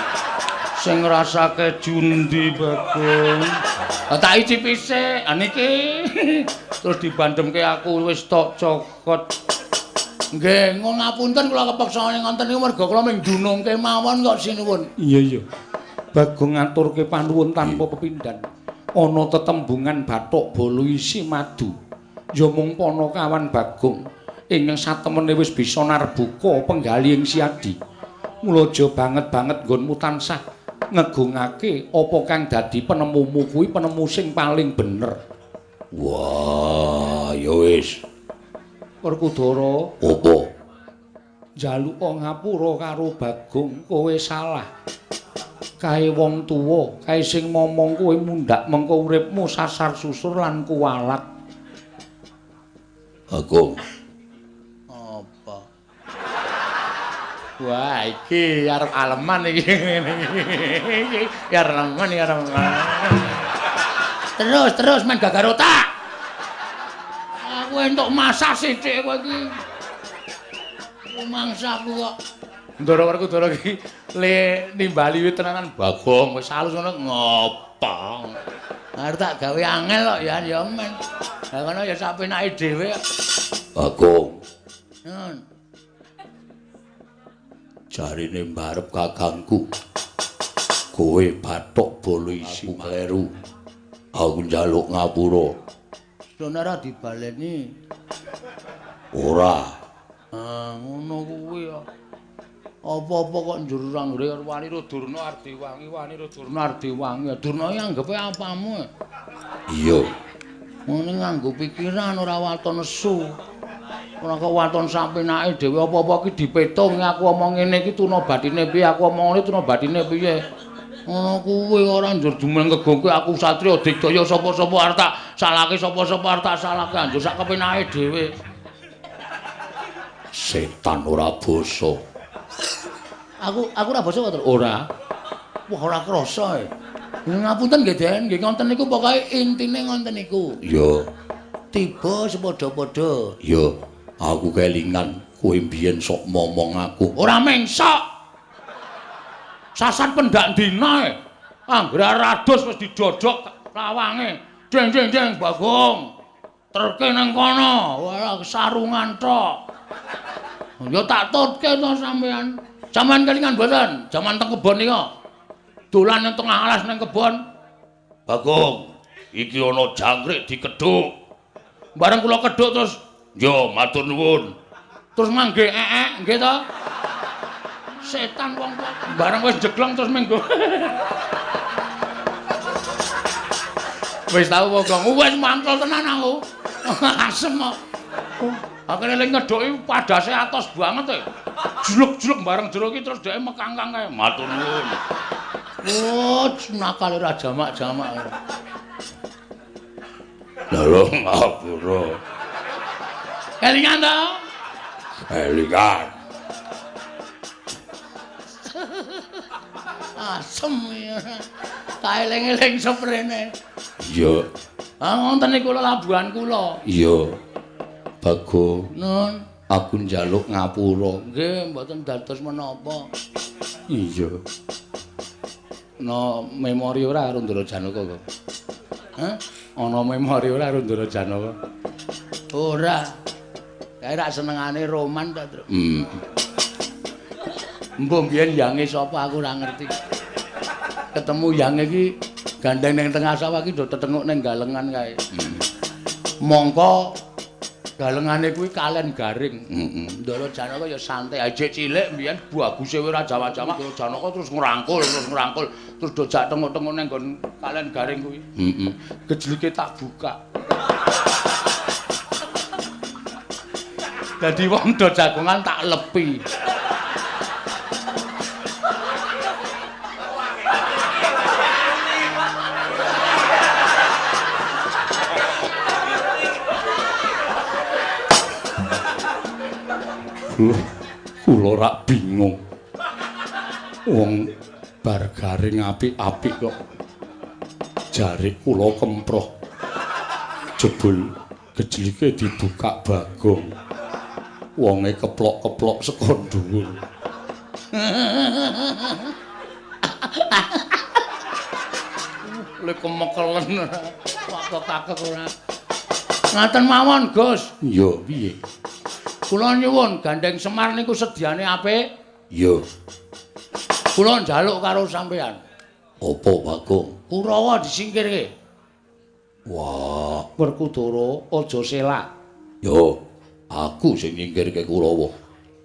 Sing ngrasake jundi, Bagong. Tak icipi sik. Ha niki Terus dibandemke aku wis tok cokot. nggih, ngun ngapunten kula kepeksa ngonten niku merga kula mung dunungke mawon kok sinuwun. Iya iya. Bagong ngaturke panuwun tanpa pepindhan. Ana tetembungan bathuk bolo isi madu. Ya mung Panakawan Bagong ingkang satemene wis bisa narbuka penggali ing siadi. Mula aja banget-banget nggonmu tansah ngegungake apa kang dadi penemumu kuwi penemu sing paling bener. Wah, ya wis. Werkudara, Apa? njaluka ngapura karo Bagong kowe salah. Kae wong tuwa, kae sing momong kowe mundhak mengko uripmu sasar susur lan kuwalat. Bagong. Apa? Wah, iki arep aleman iki ngene iki. Ya aleman ya aleman. Terus main gagar otak. Aku entuk masak sithik kowe iki. Mangsaku kok. Ndara Werkudara iki le nimbali wit tenanan Bagong wis halus ngono ngopo. Arep tak gawe angel kok ya men. Lah ngono ya sak penake dhewe. Bagong. Nun. Jarine mbarep kakangku. Kowe bathuk bolo isi kleru. Aku njaluk ngapura. Sono ora dibaleni. Ora. Ah, ngono kuwi ya. Apa-apa kok njur anggere wani ro Durna Ardiwangi, wani ro Durna Ardiwangi. Durna iki anggepe apamu? Iya. Ngene nganggo pikiran ora waton nesu. Ora kok waton sapenake dhewe apa-apa ki dipetung aku omong ngene iki tuna bathine piye, aku omong ngene tuna bathine piye. Ngono kuwi ora njur dumeng kegongke aku Satria Digdaya sapa-sapa arep tak salahke sapa-sapa arep tak salahke anjur sak kepenake dhewe. Setan ora basa. Aku ora basa kok, ora. Wah ora krasa. Ngapunten nggih, Den. Nggih ngonten niku pokoke intine ngonten niku. Iya. Tiba sepadha-padha. Iya. Aku kelingan kowe mbiyen sok momong aku. Ora mengsok. Sasan pendak dina. Anggere rados wis didodhok lawange. Deng deng deng Bagong. Terke nang kono. Wah sarungan tok. Ya tak tutke to sampean. Sampeyan kelingan mboten? Jaman teng kebon nika. Dolan nang tengah alas nang kebon. Bagong, iki ana jangkrik dikedhuk. Bareng kula kedhuk terus yo matur nuwun. Terus mangke nggih to. Setan wong bareng wis jeglong terus menggo. Wis tau wong wis mantul tenan aku. Asem kok. Akhire ling ngedhoki padase atos banget e. Juluk-juluk bareng jero iki terus dhek mekangkang kae. Matur nuwun. Oh, nakal ora jamak-jamak. Lho ngapura. Kelingan to? Kelingan. Asem ya. Tak eling-eling seprene. Iya. Ah wonten niku labuhan kula. Iya. Bago. Nun, aku njaluk ngapura. Nggih, mboten dados menapa. Iya. No memori ora karo Ndara Janaka kok. Hah? Ana memori ora karo Ndara Janaka? Ora. Kae rak senengane roman ta, Tru. Mbok biyen yange sapa aku ora ngerti. Ketemu yange iki gandeng ning tengah sawah iki do tetenguk ning galengan kae. Mongko galengane kuwi kalen garing. Ndara Janaka ya santai aja cilik mbiyen baguse ora jamak-jamak Ndara Janaka terus ngrangkul terus do jak tenguk-tenguk ning nggon kalen garing kuwi. Gejlike tak buka. Dadi wong do jagongan tak lepi. Kula rak bingung. Wong bar garing apik-apik kok. Jare kula kemproh. Jebul gejlike dibuka Bagong. Wonge keplok-keplok saka dhuwur. Lek kemekelen wakek-wakek ora. Ngaten mawon, Gus. Iya, piye? Kula nyuwun Gandeng Semar niku sediane apik? Iya. Kula njaluk karo sampean. Apa, Bagong? Kurawa disingkirke. Wah, Werkudara aja selak. Yo, aku sing nyingkirke Kurawa.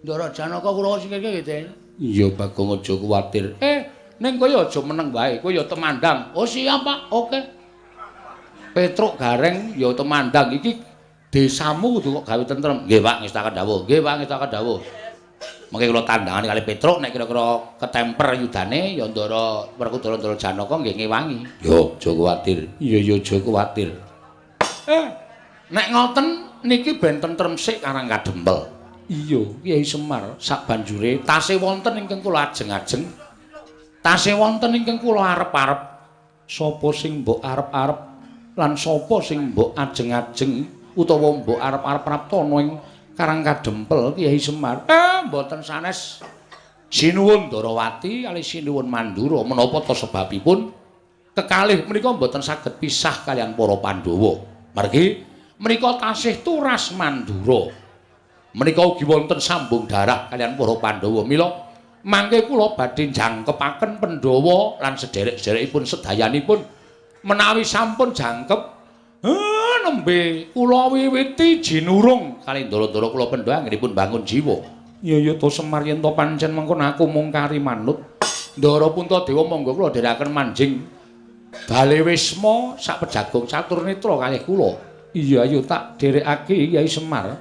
Ndara Janaka Kurawa singkirke nggih, Den? Iya, Bagong aja kuwatir. Ning kowe aja meneng wae, kowe ya temandang. Oh, siap, Pak. Oke. Petruk Gareng ya temandang iki. Desamu kudu kok gawe tentrem. Nggih, Pak, ngestaken dawuh. Nggih, Pak, ngestaken dawuh. Mengke kula tandangane kali Petruk nek kira-kira ketemper yudane ya Ndara Werkudara Ndara Janaka nggih ngewangi. Yo, aja kuwatir. Iya, aja kuwatir. Nek ngoten niki ben tentrem sik Karang Kadempel. Iya, Kyai Semar sak banjure tasih wonten ingkang kula ajeng-ajeng. Tasih wonten ingkang kula arep-arep. Sapa sing mbok arep-arep lan sapa sing mbok ajeng-ajeng utawa mbok arep-arep praptana ing Karang Kadempel Kyai Semar. Mboten sanes sinuwun Ndarawati kali sinuwun Mandura menapa ta sebabipun kekalih menika mboten saged pisah kalian para Pandhawa. Margi menika tasih turas Mandura. Menika ugi wonten sambung darah kalian para Pandhawa. Mila mangke kula badhe jangkepaken Pandhawa lan sederek-sederekipun sedayanipun menawi sampun jangkep nembe kula wiwiti jinurung kali ndara-ndara kula Pandhawa anggenipun bangun jiwa. Ya to Semar yen to pancen mengkon aku mung kari manut. Ndara Puntadewa monggo kula dherekaken manjing Balewisma sak pejagung Saturnetra kalih kula. Iya ayo tak dherekake Kyai Semar.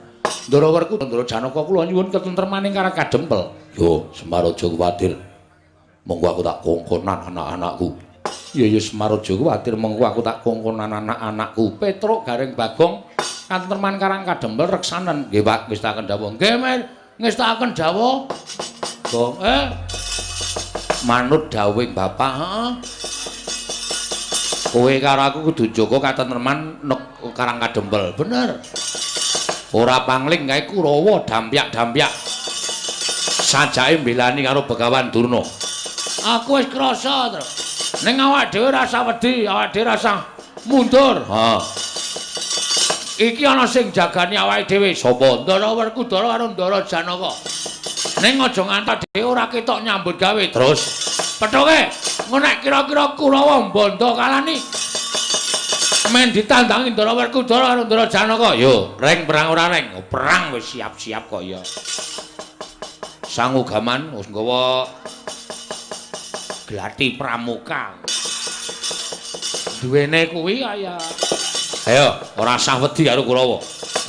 Ndara Werkudara Ndara Janaka kula nyuwun ketentremaning Karang Kadempel. Yo Semar aja kuwatir. Monggo aku tak kongkonan anak-anakku. Ya Semar aja kuwatir mengko aku tak kongkonan anak-anakku. Petruk Gareng Bagong katentreman Karang Kadempel reksanen. Nggih Pak, ngestaken dawuh. Nggih, ngestaken dawuh. Gong, manut dawuhing Bapak, heeh. Kowe karo aku kudu jaga katentreman Karang Kadempel. Bener. Ora pangling kae Kurawa dampyak-dampyak. Sajake mbelani karo Begawan Durna. Aku wis krasa, Tru. Ning awak dhewe rasa wedi, awak dhewe rasa mundur. Ha. Iki ana sing jagani awake dhewe. Sapa? Ndara Werkudara karo Ndara Janaka. Ning aja ngantek dhewe ora ketok nyambut gawe. Terus pethoke, ngono nek kira-kira Kurawa bondo kalani. men ditandangi Ndara Werkudara karo Ndara Janaka. Yo, reng perang ora reng. Perang wis siap-siap kok ya. Sang Ugaman wis nggawa glati pramuka. Duwene kuwi kaya ayo ora usah wedi karo Kurawa.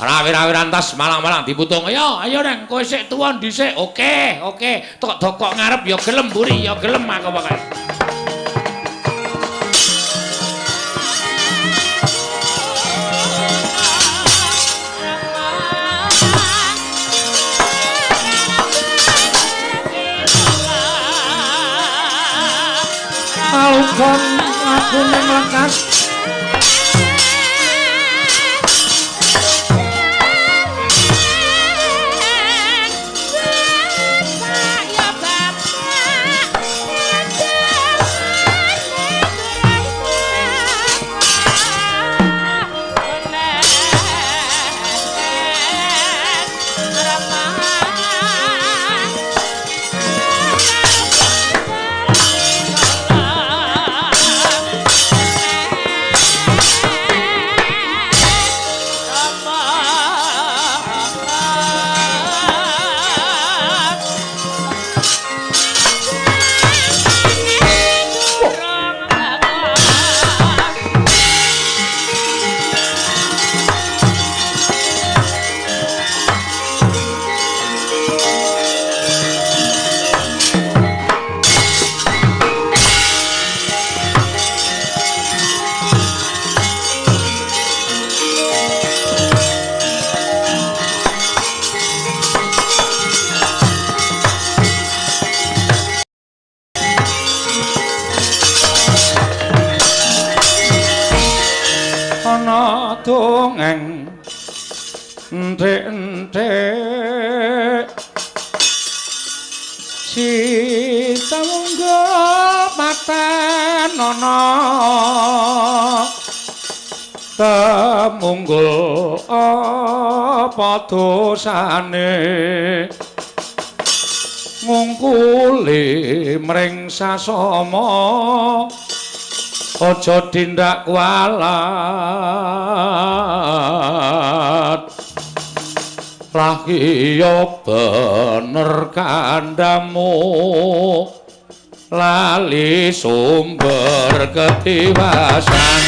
Ora wir-wiran tas malang-malang diputung. Ayo reng kowe sik tuwa dhisik. Oke. Tok dokok ngarep ya gelem mburi ya gelem aku pokoke. Alukon aku ning lekas dongeng enthek-enthek Sita munggo paten ana temunggul apa dosane ngungkuli mring sasama aja tindak kualat lagi ya bener kandamu lali sumber ketiwasan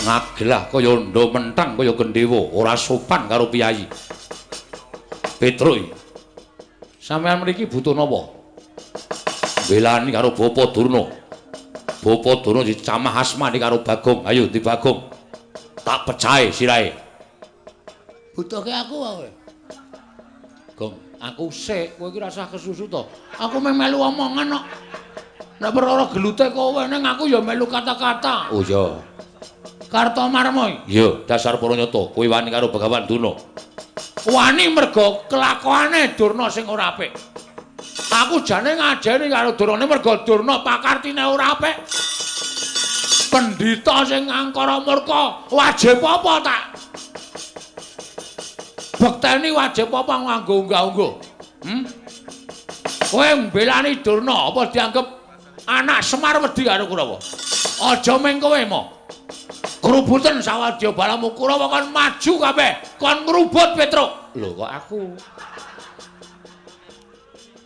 ngagelah kaya ndo mentang kaya gendhewa ora sopan karo piyayi Petruk sampeyan mriki butuh napa belani karo Bapa Durna. Bapa Durna dicamah asmane karo Bagong. Ayo di Bagong. Tak pecahe sirahe. Butuhke aku wae. Gong, aku sik, kowe iki ora usah kesusu to. Aku melu omongan kok. Nek perkara gelute kowe ning aku ya melu kata-kata. Oh iya. Kartomarma. Iya, dasar para nyata. Kowe wani karo Begawan Durna. Wani mergo kelakuane Durna sing ora apik. Aku jane ngajeni karo Durna mergo Durna pakartine ora apik. Pendhita sing angkara murka wajib apa tak? Bekteni wajib apa nganggo unggah-ungguh? Kowe mbelani Durna apa dianggep anak Semar wedi karo Kurawa? Aja meng kowe mo. Kerubutan sawadya balamu Kurawa kon maju kabeh, kon ngrubut Petruk. Lho kok aku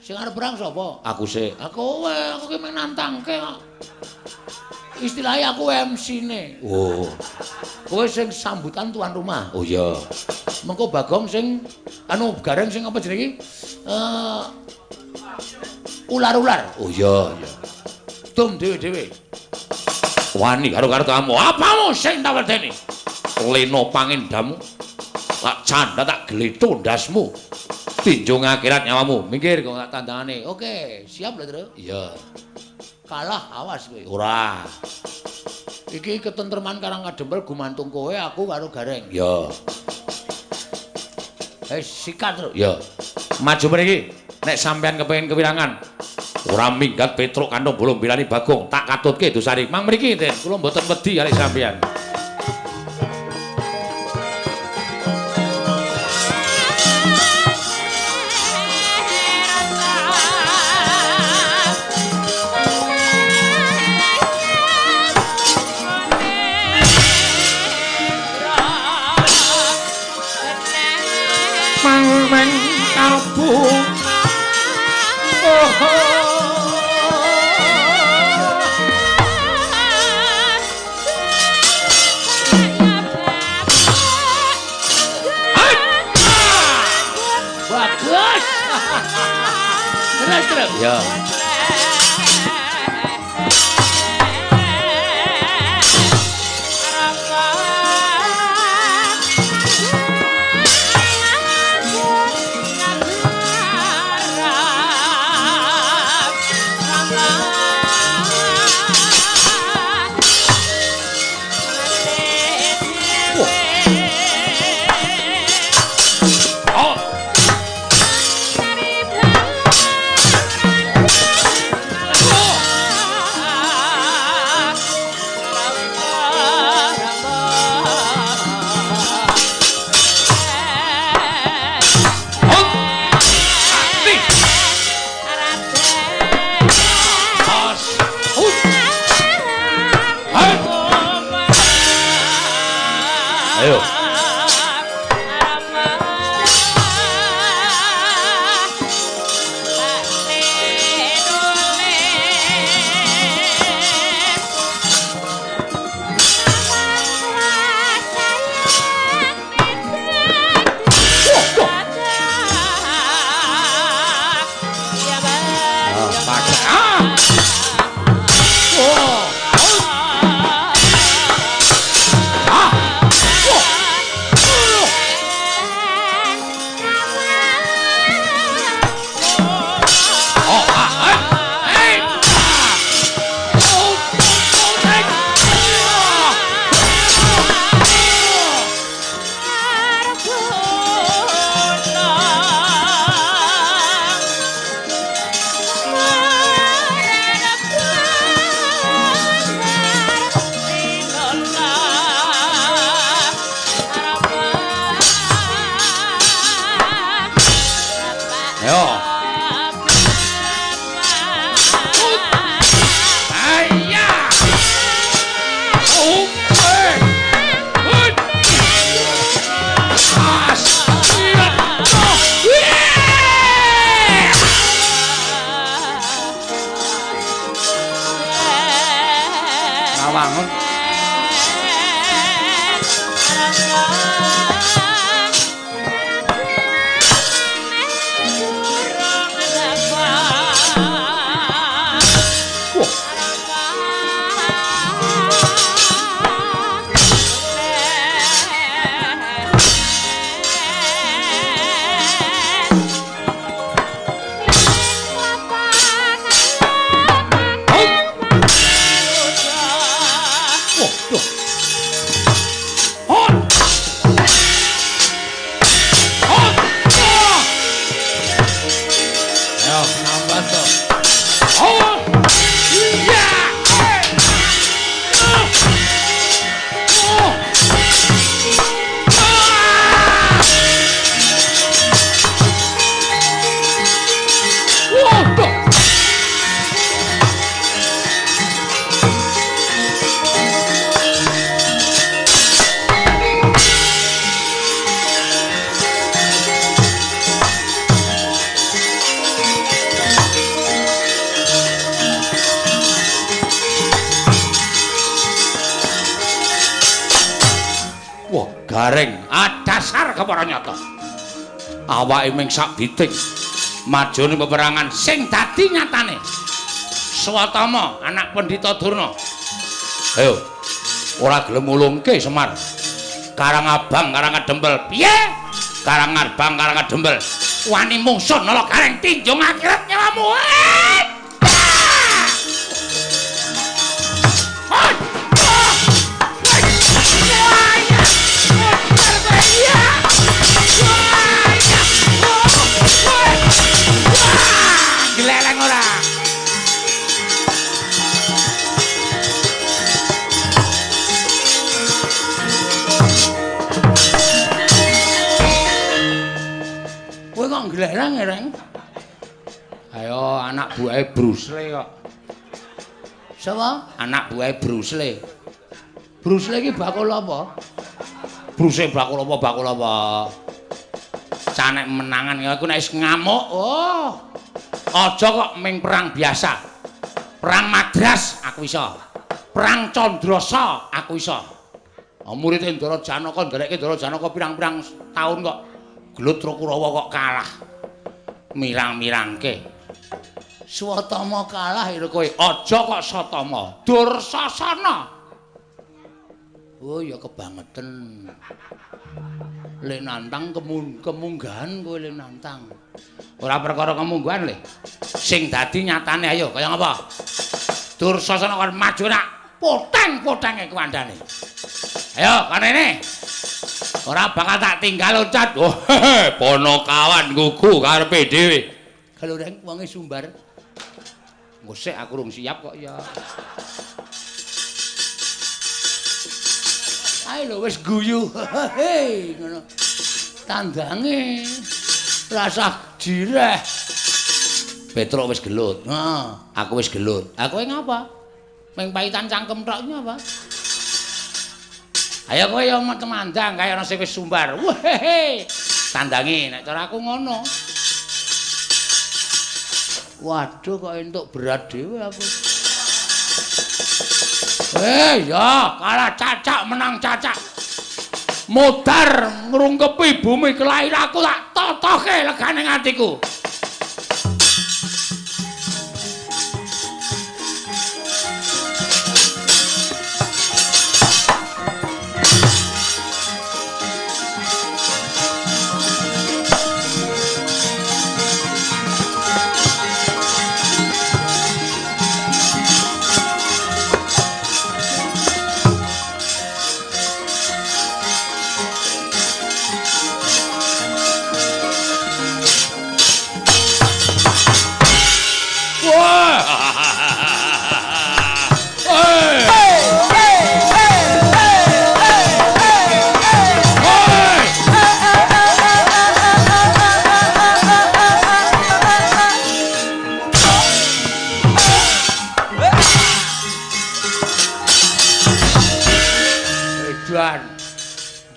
sing arep perang sapa? Aku sik. Aku ki mung nantangke kok. Istilahnya aku MC-ne. Oh. Kowe sing sambutan tuan rumah. Oh iya. Mengko Bagong sing gareng sing apa jenenge? Ular-ular. Oh iya, iya. Dum dhewe-dhewe. Wani karo tamu. Apamu sing tak wedeni? Leno pangendamu. Tak canda tak gletho ndasmu. Tinjung akhirat nyawamu. Minggir kok tak tandangane. Oke, siap lho, Tru? Iya. Kalah awas kowe. Ora. Iki ketentreman Karang Kadempel gumantung kowe aku karo Gareng. Iya. Sikat, Tru. Iya. Maju mriki. Nek sampean kepengin kewirangan. Ora minggat Petruk kantong bolong bilani Bagong. Tak katutke dosane. Mang mriki, Den. Kula mboten wedi kali sampean. mangmeng kalbu bagus terus ya garing dasar kepara nyata awake ming sak biting majone peperangan sing dadi nyatane Swatama anak Pendhita Durna ayo ora gelem mulungke Semar Karangabang Karangedempel piye Karangabang Karangedempel wani mungsuh nala gareng tinjung akhirat nyawamu Geleleng ora. Kowe kok geleleng, Reng? Ayo anak buahe Bruce Lee kok. Sapa? Anak buahe Bruce Lee. Bruce Lee iki bakul apa? Bruce bakul apa? bocah nek menangan aku nek wis ngamuk. Oh. Aja kok ming perang biasa. Perang Madras aku iso. Perang Candrasa aku iso. Murid Ndara Janaka nderekke Ndara Janaka pirang-pirang taun kok gelut Kurawa kok kalah. Mirang-mirangke. Swatama kalah lho kowe. Aja kok Satama. Dursasana. Oh ya kebangetan. Lek nantang kemunggahan kowe lek nantang. Ora perkara kemunggahan le. Sing dadi nyatane ayo kaya ngapa? Dursasana kon maju nak poteng-potenge kuwandane. Ayo kanene. Ora bakal tak tinggal loncat. Oh, Ponokawan gugu karepe dhewe. Kaloreng wonge sumbar. Ngosek aku rung siap kok ya. Ayo lho wis guyu. Hei ngono. Tandange rasah jireh. Petruk wis gelut. Nah, aku wis gelut. Aku ngapa? Ming paitan cangkem tok apa? Ayo kowe yo temandang kaya ana sing wis sumbar. Wehehe. Tandangi nek cara aku ngono. Waduh kok entuk berat dhewe aku. Ya, kalah cacak menang cacak. Modar ngrungkepi bumi kelahiranku tak totoke legane atiku.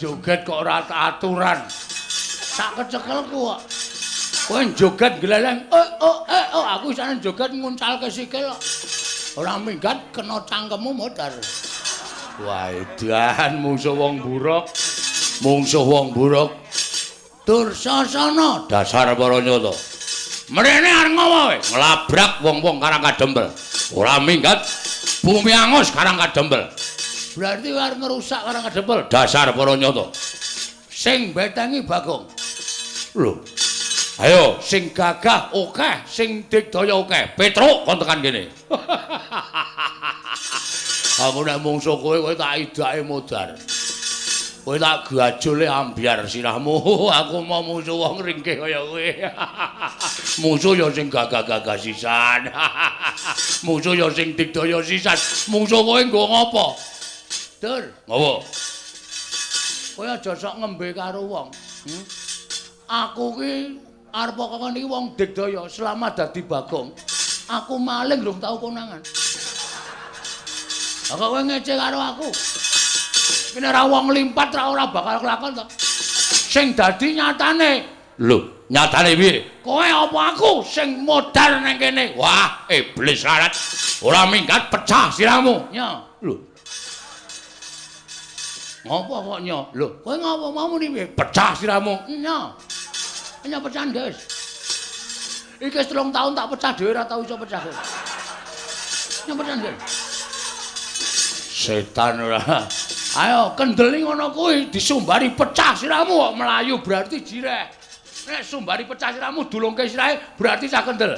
Joget kok ora aturan. Tak kecekelku kok. Kowe joget gleleng. Aku isane joget nguncalke sikil kok. Ora minggat kena cangkemmu modar. Wah, edan mungsuh wong buruk. Mungsuh wong buruk. Dursasana dasar para nyata. Mrene arep ngopo kowe? Nglabrak wong-wong Karang Kadempel. Ora minggat bumi angus Karang Kadempel. Berarti arep ngerusak Karang Kadempel. Dasar para nyata. Sing betengi Bagong. Lho. Ayo sing gagah akeh, sing digdaya akeh. Petruk kon tekan kene. Aku nek mungsuh kowe tak idake modar. Kowe tak gajole ambyar sirahmu. Aku mau musuh wong ringkih kaya kowe. Musuh ya sing gagah-gagah sisan. Musuh ya sing digdaya sisan. Musuh kowe nggo ngopo? Dur, ngopo? Kowe aja sok ngembe karo wong. Aku ki arep kok iki wong digdaya selama dadi Bagong. Aku maling durung tau konangan. Kok kowe ngece karo aku? Kene ra wong limpat ora bakal kelakon to. Sing dadi nyatane. Lho, nyatane piye? Kowe apa aku sing modal nang kene? Wah, iblis larat. Ora minggat pecah sirahmu. Nya, lho. Ngopo kok nya? Lho, kowe ngopo mau muni piye? Pecah sirahmu. Nya. Nya pecah, Guys. Iki 3 tahun tak pecah dhewe ora tau iso pecah. Nya pecah, Guys. Setan ora. Ayo kendeli ngono kuwi disumbari pecah sirahmu kok melayu berarti jireh. Nek sumbari pecah sirahmu dulungke sirahe berarti cah kendel.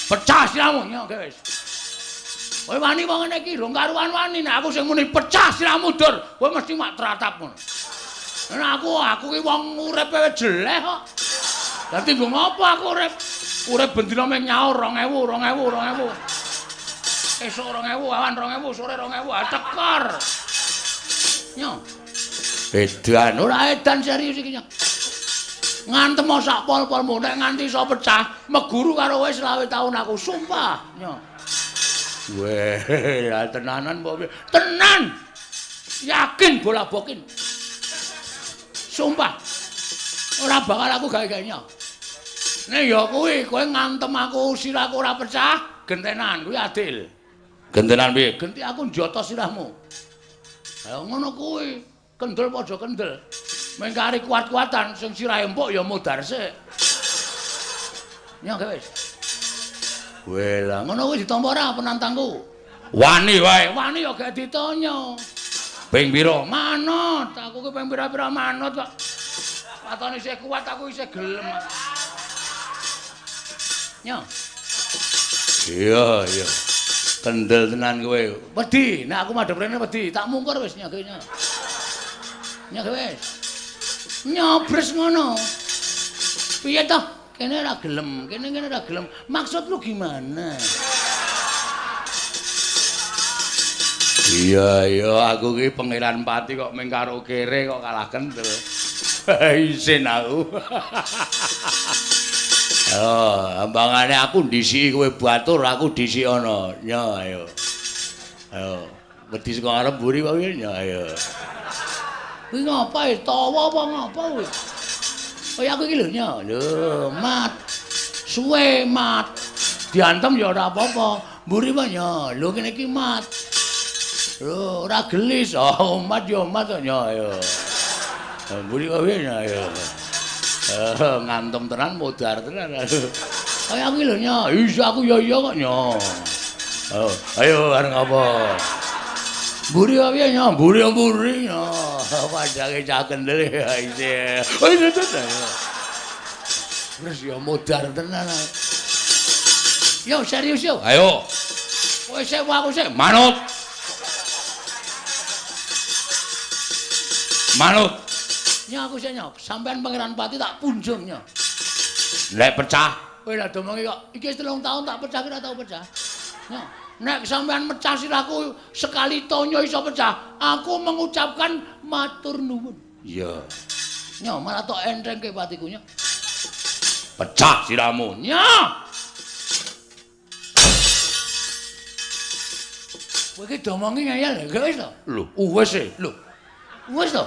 Pecah sirahmu nya guys. Kowe wani wong ngene iki rong karuan wani nek aku sing muni pecah sirahmu dur, kowe mesti mak tratap ngono. Nek aku ki wong uripe jelek kok. Dadi nggo ngopo aku urip? Urip bendina mung nyaur 2000. Esuk 2000, awan 2000, sore 2000, tekor. Nyo. Edan ora edan serius iki nyo. Ngantem sak pol-polmu nek nganti iso pecah, meguru karo kowe 20 taun aku sumpah nyo. Weh, tenanan mbok. Tenan. Yakin bola bokin. Sumpah. Ora bakal aku gawe-gawe. Nek ya kuwi kowe ngantem aku sirahku ora pecah, gentenan kuwi adil. Gentenan piye? Genti aku njotos sirahmu. Ya ngono kuwi, kendel padha kendel. Mengkari kuat-kuatan sing sirahe empuk ya modar sik. Ya wis. Wela, ngono kuwi ditampa ora penantangku. Wani wae. Wani ya gak ditanya. Ping pira? Manut, aku ki ping pira-pira manut kok. Watone isih kuat aku isih gelem. Nyo. Iya, iya. Kendel tenan kowe. Wedi, nek aku madhep rene wedi, tak mungkur wis nyagene. Nyag wis. Nyobres ngono. Piye toh? Kene ora gelem, kene ora gelem. Maksud lu gimana? Iya, aku ki pangeran pati kok mung karo kere kok kalah kendel. Isin aku. Oh, ambangane aku ndisiki kowe batur, aku disik ana. Nyo, ayo. Ayo. Wedi saka arep mburi kok nyo, ayo. Kuwi ngapa tawa apa ngapa kuwi? Kaya aku iki lho nyo. Lho, mat. Suwe mat. Diantem ya ora apa-apa. Mburi wae nyo. Lho kene iki mat. Lho, ora gelis. Oh, mat yo mat nyo, ayo. Mburi wae nyo, ayo. Ngantem tenan modar tenan. Kaya aku lho nyo. Isa aku ya iya kok nyo. Oh, ayo areng apa? Mburi wae nyo, mburi nyo. Padange cah kendel isih. Oh, iya tenan. Wis ya modar tenan. Yo serius yo. Ayo. Kowe sik aku sik. Manut. Manut. Nya aku sik nyok, sampean pangeran pati tak punjung nya. Nek pecah, Kowe lak domongi kok iki 3 tahun tak pecah kira tau pecah. Nya, nek sampean mecah sirahku sekali tonyo iso pecah, aku mengucapkan matur nuwun. iya. Nya, malah tok entengke patiku nya. Pecah sirahmu. Nya. Kowe iki domongi ngeyel lho, wis to? Lho, wis e. Lho. Wis to?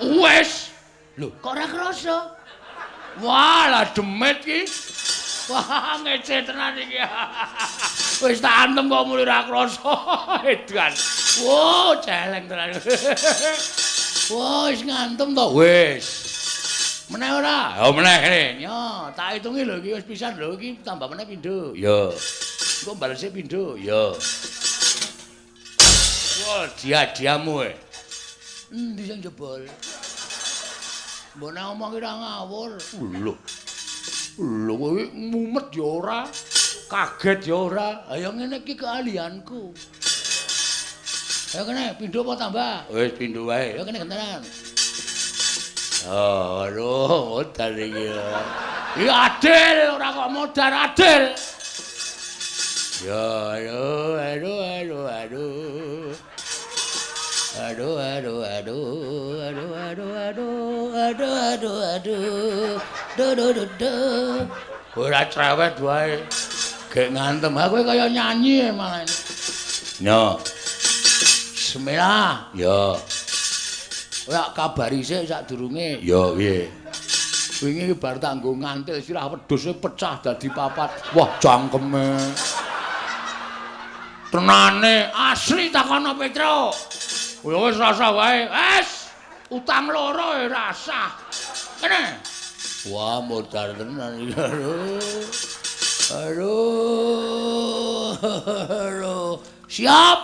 Wis. Lho, kok ora krasa? Wah, lah demit ki. Wah, ngece tenan iki. Wis tak antem kok muli ora krasa. Edan. Wo, celeng tenan. Wah, wis ngantem to. Wis. Meneh ora? Oh, meneh kene. Ya, tak hitungi lho iki wis pisan lho iki tambah meneh pindho. Ya. Engko balese pindho. Ya. Wah, dia-diamu e. Endi sing jebol? Mbok nek ngomong ora ngawur. Lho. Lho kowe mumet ya ora, kaget ya ora. Ayo ngene iki keahlianku. Ayo kene pindho apa tambah? Wis pindho wae. Ayo kene gentenan. Oh, aduh, modar iki. Ya adil, ora kok modar adil. Ya, aduh. Ora cerewet wae. Gek ngantem aku kaya nyanyi malah. Nyo. Bismillah. Ya. Kowe kabari sik sadurunge. Ya, piye? Wingi bar tanggo ngantil sirah wedhuse pecah dadi papat. Wah, jangkeme. Tenane asli takono Petro. Wis rasa wae. Wis utang loro rasa. Kene. Wah, modar tenan iki. Aduh. Siap.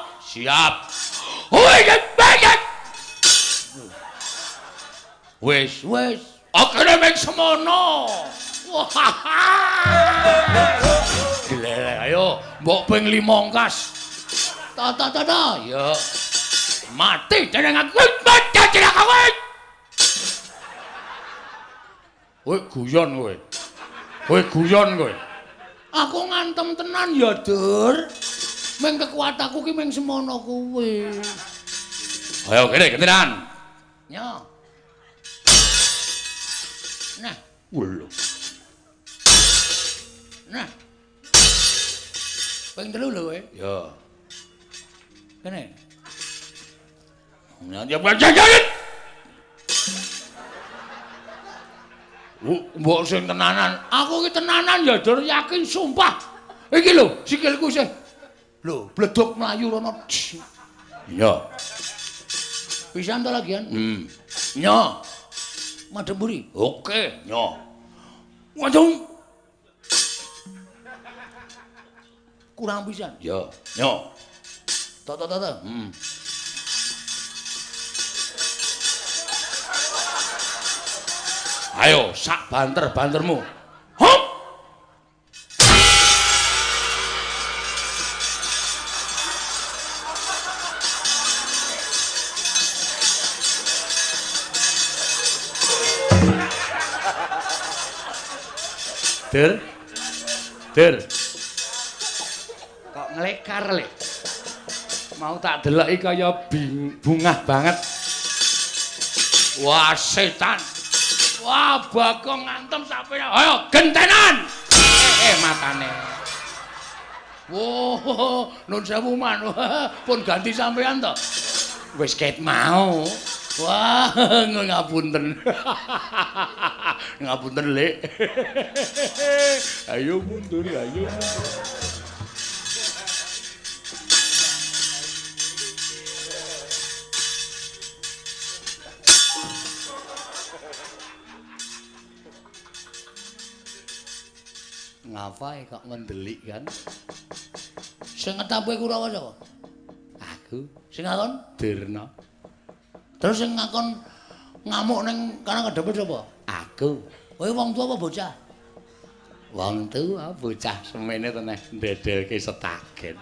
Wis. Akhire mek semono. Wah. Gile, ayo mbok ping 5 kas. Ta. Ya. Mati dening aku. Mati kowe. Kowe guyon kowe. Aku ngantem tenan ya, Dur. Ming kekuatanku ki ming semono kuwi. Ayo kene gentenan. Nya. Nah, Lho. nah. Ping 3 lho kowe. Ya. Kene. Nanti apa jajan? Mbok sing tenanan. Aku iki tenanan ya, Dur, yakin sumpah. Iki lho, sikilku isih. Lho, bledok mlayu rono. Iya. Pisan to lagian? Nya. Madhep mburi. Oke, nya. Waduh. Kurang pisan. Ya, nya. Tok. Ayo, sak banter-bantermu. Hop! Der. Kok nglekar, Lek? Mau tak deloki kaya bungah banget. Wah, setan. Wah, Bagong ngantem sampe. Ayo, gentenan. Matane. Wo, nun sewu man. Pun ganti sampean to. Wis ket mau. Wah, ngapunten. Ngapunten, Lek. Ayo mundur, ayo. Ngapain kok ngendelik kan? Sing ngetapuke Kurawa sapa? Aku. Sing ngakon? Dirna. Terus sing ngakon ngamuk ning kana kedepe sapa? Aku. Kowe wong tuwa apa bocah? Wong tuwa, bocah semene teneh ndedelke setagen.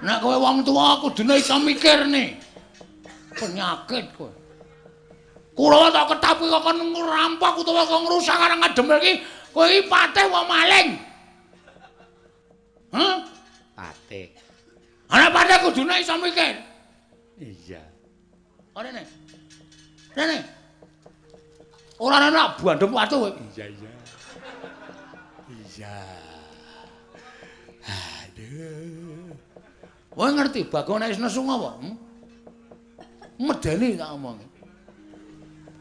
Nek kowe wong tuwa kudune iso mikir nih. Penyakit kowe. Kurawa tak ketapuke kok ngerampok utawa kok ngrusak arang ngedemel iki. Kowe iki patih wong maling. Hah? Patih. Ana patih kudune iso mikir. Iya. Rene. Ora ana bandem watu kowe. Iya. Aduh. Kowe ngerti Bagong nek wis nesu apa? Medeni tak omong.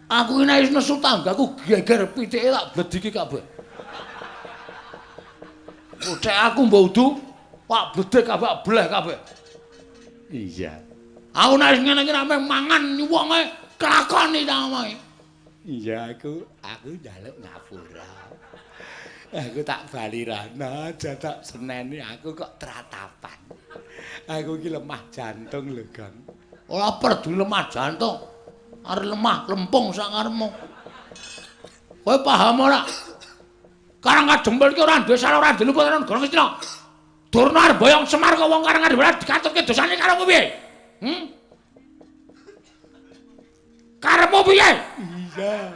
Aku iki nek wis nesu tanggaku geger pitike tak blediki kabeh. Cek aku mbok udu, Pak bledek kabeh bleh kabeh. Iya. Aku nek ngene iki nek mangan wonge kelakoni ta omongi. Iya aku njaluk ngapura. Aku tak bali rana, aja tak seneni aku kok tratapan. Aku iki lemah jantung lho, Gang. Ora perdu lemah jantung. Arep lemah lempung sak karepmu. Kowe paham ora? Karang kadempel iki ora duwe salah ora diluput nang Goro Ngastina. Durna arep boyong Semar kok wong karang kadempel dikatutke dosane karo piye? Karepmu piye? Iya.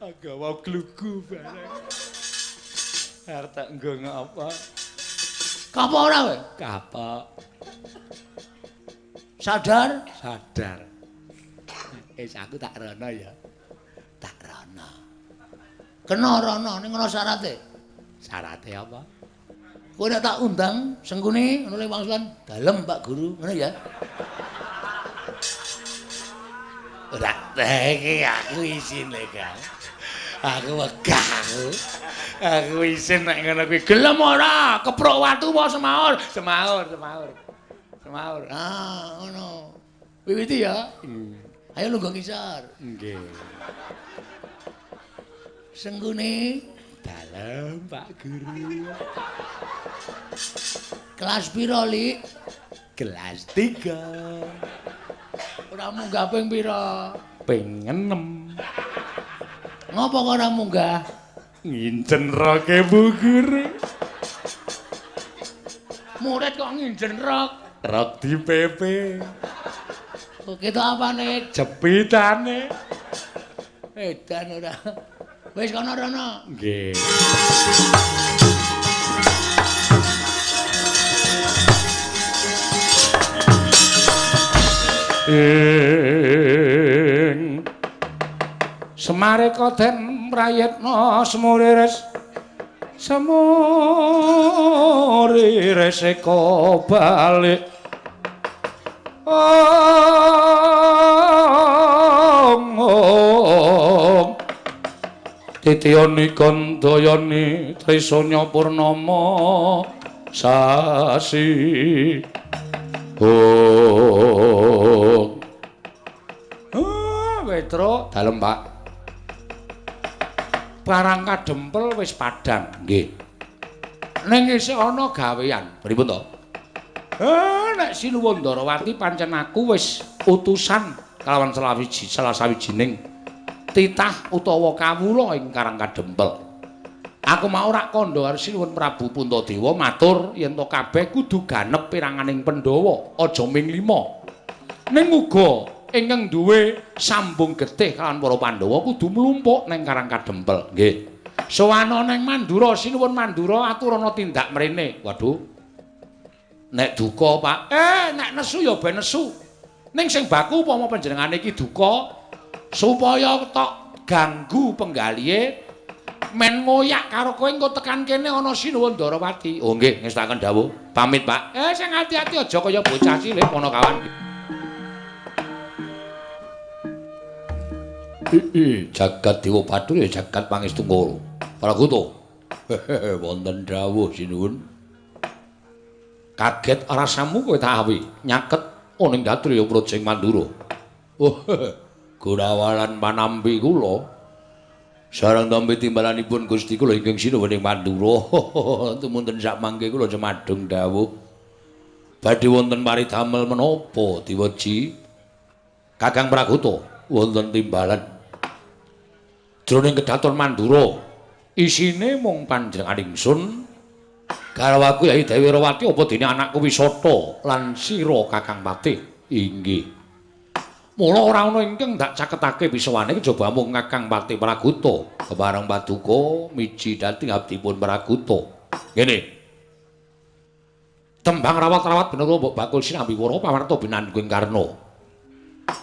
Agawa klugu bareng. Arep tak nggo ngapa? Kapok ora kowe? Kapok. Sadar? Sadar. Aku tak rono ya. Tak rono. Kena rono ning ngono syarate. Syarate apa? Kowe nek tak undang Sengkuni ngono le wangsulan dalem Pak Guru, ngono ya. Ora iki aku isin le, Kang. Aku wegah aku. Aku isin nek ngono kuwi gelem ora? Keprok watu apa semaur? Semaur. Ah, ngono. Wiwiti ya. Ayo lungguh ngisor. Nggih. Sengkuni dalem Pak Guru. Kelas piro, Lik? Kelas 3. Ora munggah ping piro? Ping 6. Ngopo kok ora munggah? Nginjen roke Bu Guru. Murid kok nginjen rok? Rok di PP. Oke to apane? Jepitane. Edan ora. Wis kono rono. Nggih. Semare koden prayitna semuriris. Semuriris eko balik. Titiyani Gandayani Trisanya Purnama sasi Wetro dalem Pak Parang kadempel wis padhang nggih ning isih ana gawean pripun to nek Sinuwun Ndarawati pancen aku wis utusan kalawan salah sawijining titah utawa kawula ing Karang Kadempel. Aku mau rak kandha karo Sinuwun Prabu Puntadewa matur yen to kabeh kudu ganep piranganing Pandhawa, aja ming 5. Ning uga ingkang duwe sambung getih kalawan para Pandhawa kudu mlumpuk ning Karang Kadempel. Nggih. Sowana ning Mandura, Sinuwun Mandura aturana tindak mrene. Waduh. Nek duka, Pak. Nek nesu ya ben nesu. Ning sing baku upama panjenengane iki duka supaya tok ganggu penggalihe men ngoyak karo kowe engko tekan kene ana Sinuwun Ndarawati. Oh nggih, ngestaken dawuh. Pamit, Pak. Sing ati-ati aja kaya bocah cilik ponokawan. Jagat Dewa Bathara ya jagat Pangestunggal. Prakuta. Wonten dawuh Sinuwun. Kaget rasamu kowe tak awi nyaket ning Datri Projeng Mandura. Oh, Gunawalan panampi kula sareng tampi timbalanipun Gusti kula ingkang Sinuwun ing Mandura. Tumunten sak mangke kula cemadhung dawuh. Badhe wonten paridamel menapa diweji? Kakang Prakuta, wonten timbalan jroning kedaton Mandura. Isine mung panjenengan ingsun garwaku Yai Dewi Rawati apa dene anakku Wisata lan sira Kakang Patih. Inggih. Mula ora ana ingkang dak caketake bisawane kejaba mung Kakang Patih Praguta kebareng paduka miji dhateng abdipun Praguta. Ngene. Tembang rawat-rawat bener mbok bakul sinambi wara pawarta binangging Karna.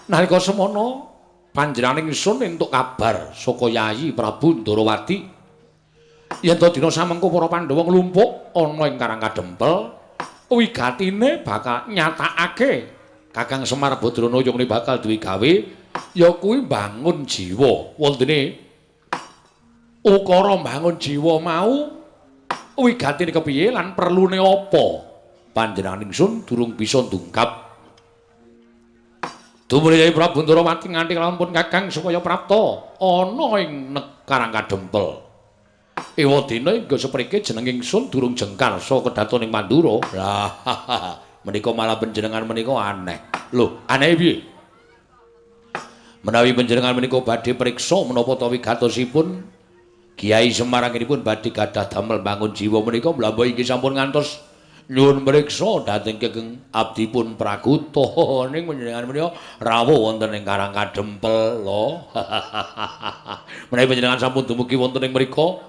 Nalika semana panjenengan ingsun entuk kabar saka Yayi Prabu Ndarawati yen to dina samengko para Pandhawa nglumpuk ana ing Karang Kadempel, wigatine bakal nyatakake Kakang Semar Badranaya ngene bakal duwe gawe ya kuwi mbangun jiwa. Wontene ukara mbangun jiwa mau wigatine kepiye lan perlune apa? Panjenengan ingsun durung bisa ndungkap. Dumune Yai Prabu Ndarawati nganti kelawan pun Kakang supaya prapta ana ing Karang Kadempel. Ewadina ingga sepriki jeneng ingsun durung jengkar saka kedaton ing Mandura. Lah, menika malah panjenengan menika aneh. Lho, aneh piye? Menawi panjenengan menika badhe priksa menapa ta wigatosipun Kyai Semar anggenipun badhe gadah damel bangun jiwa menika mlampah inggih sampun ngantos nyuwun priksa dhateng Kakang abdipun Praguta ning panjenengan menika rawuh wonten ing Karang Kadempel lho. Menawi panjenengan sampun dumugi wonten ing mriku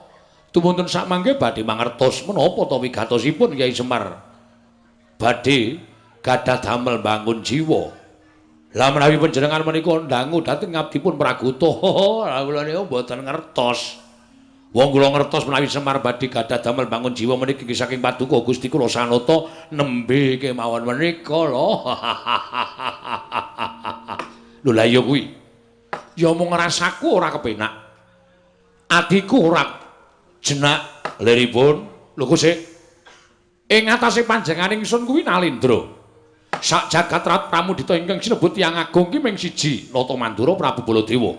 tumunten sak mangke badhe mangertos menapa ta wigatosipun Kyai Semar badhe gadah damel bangun jiwa. Lah menawi panjenengan menika ndangu dhateng abdipun Praguta, lah kula niku mboten ngertos. Wong kula ngertos menawi Semar badhe gadah damel bangun jiwa meniki saking paduka Gusti kula Sanata nembe kemawon menika lho. Lho lah ya kuwi. Ya mung rasaku ora kepenak. Adiku ora jenak liripun lho Gusti ing atase panjenengan ingsun kuwi Nalendra sak jagat pramudita ingkang sinebut Hyang Agung ki mung siji Nata Mandura Prabu Baladewa.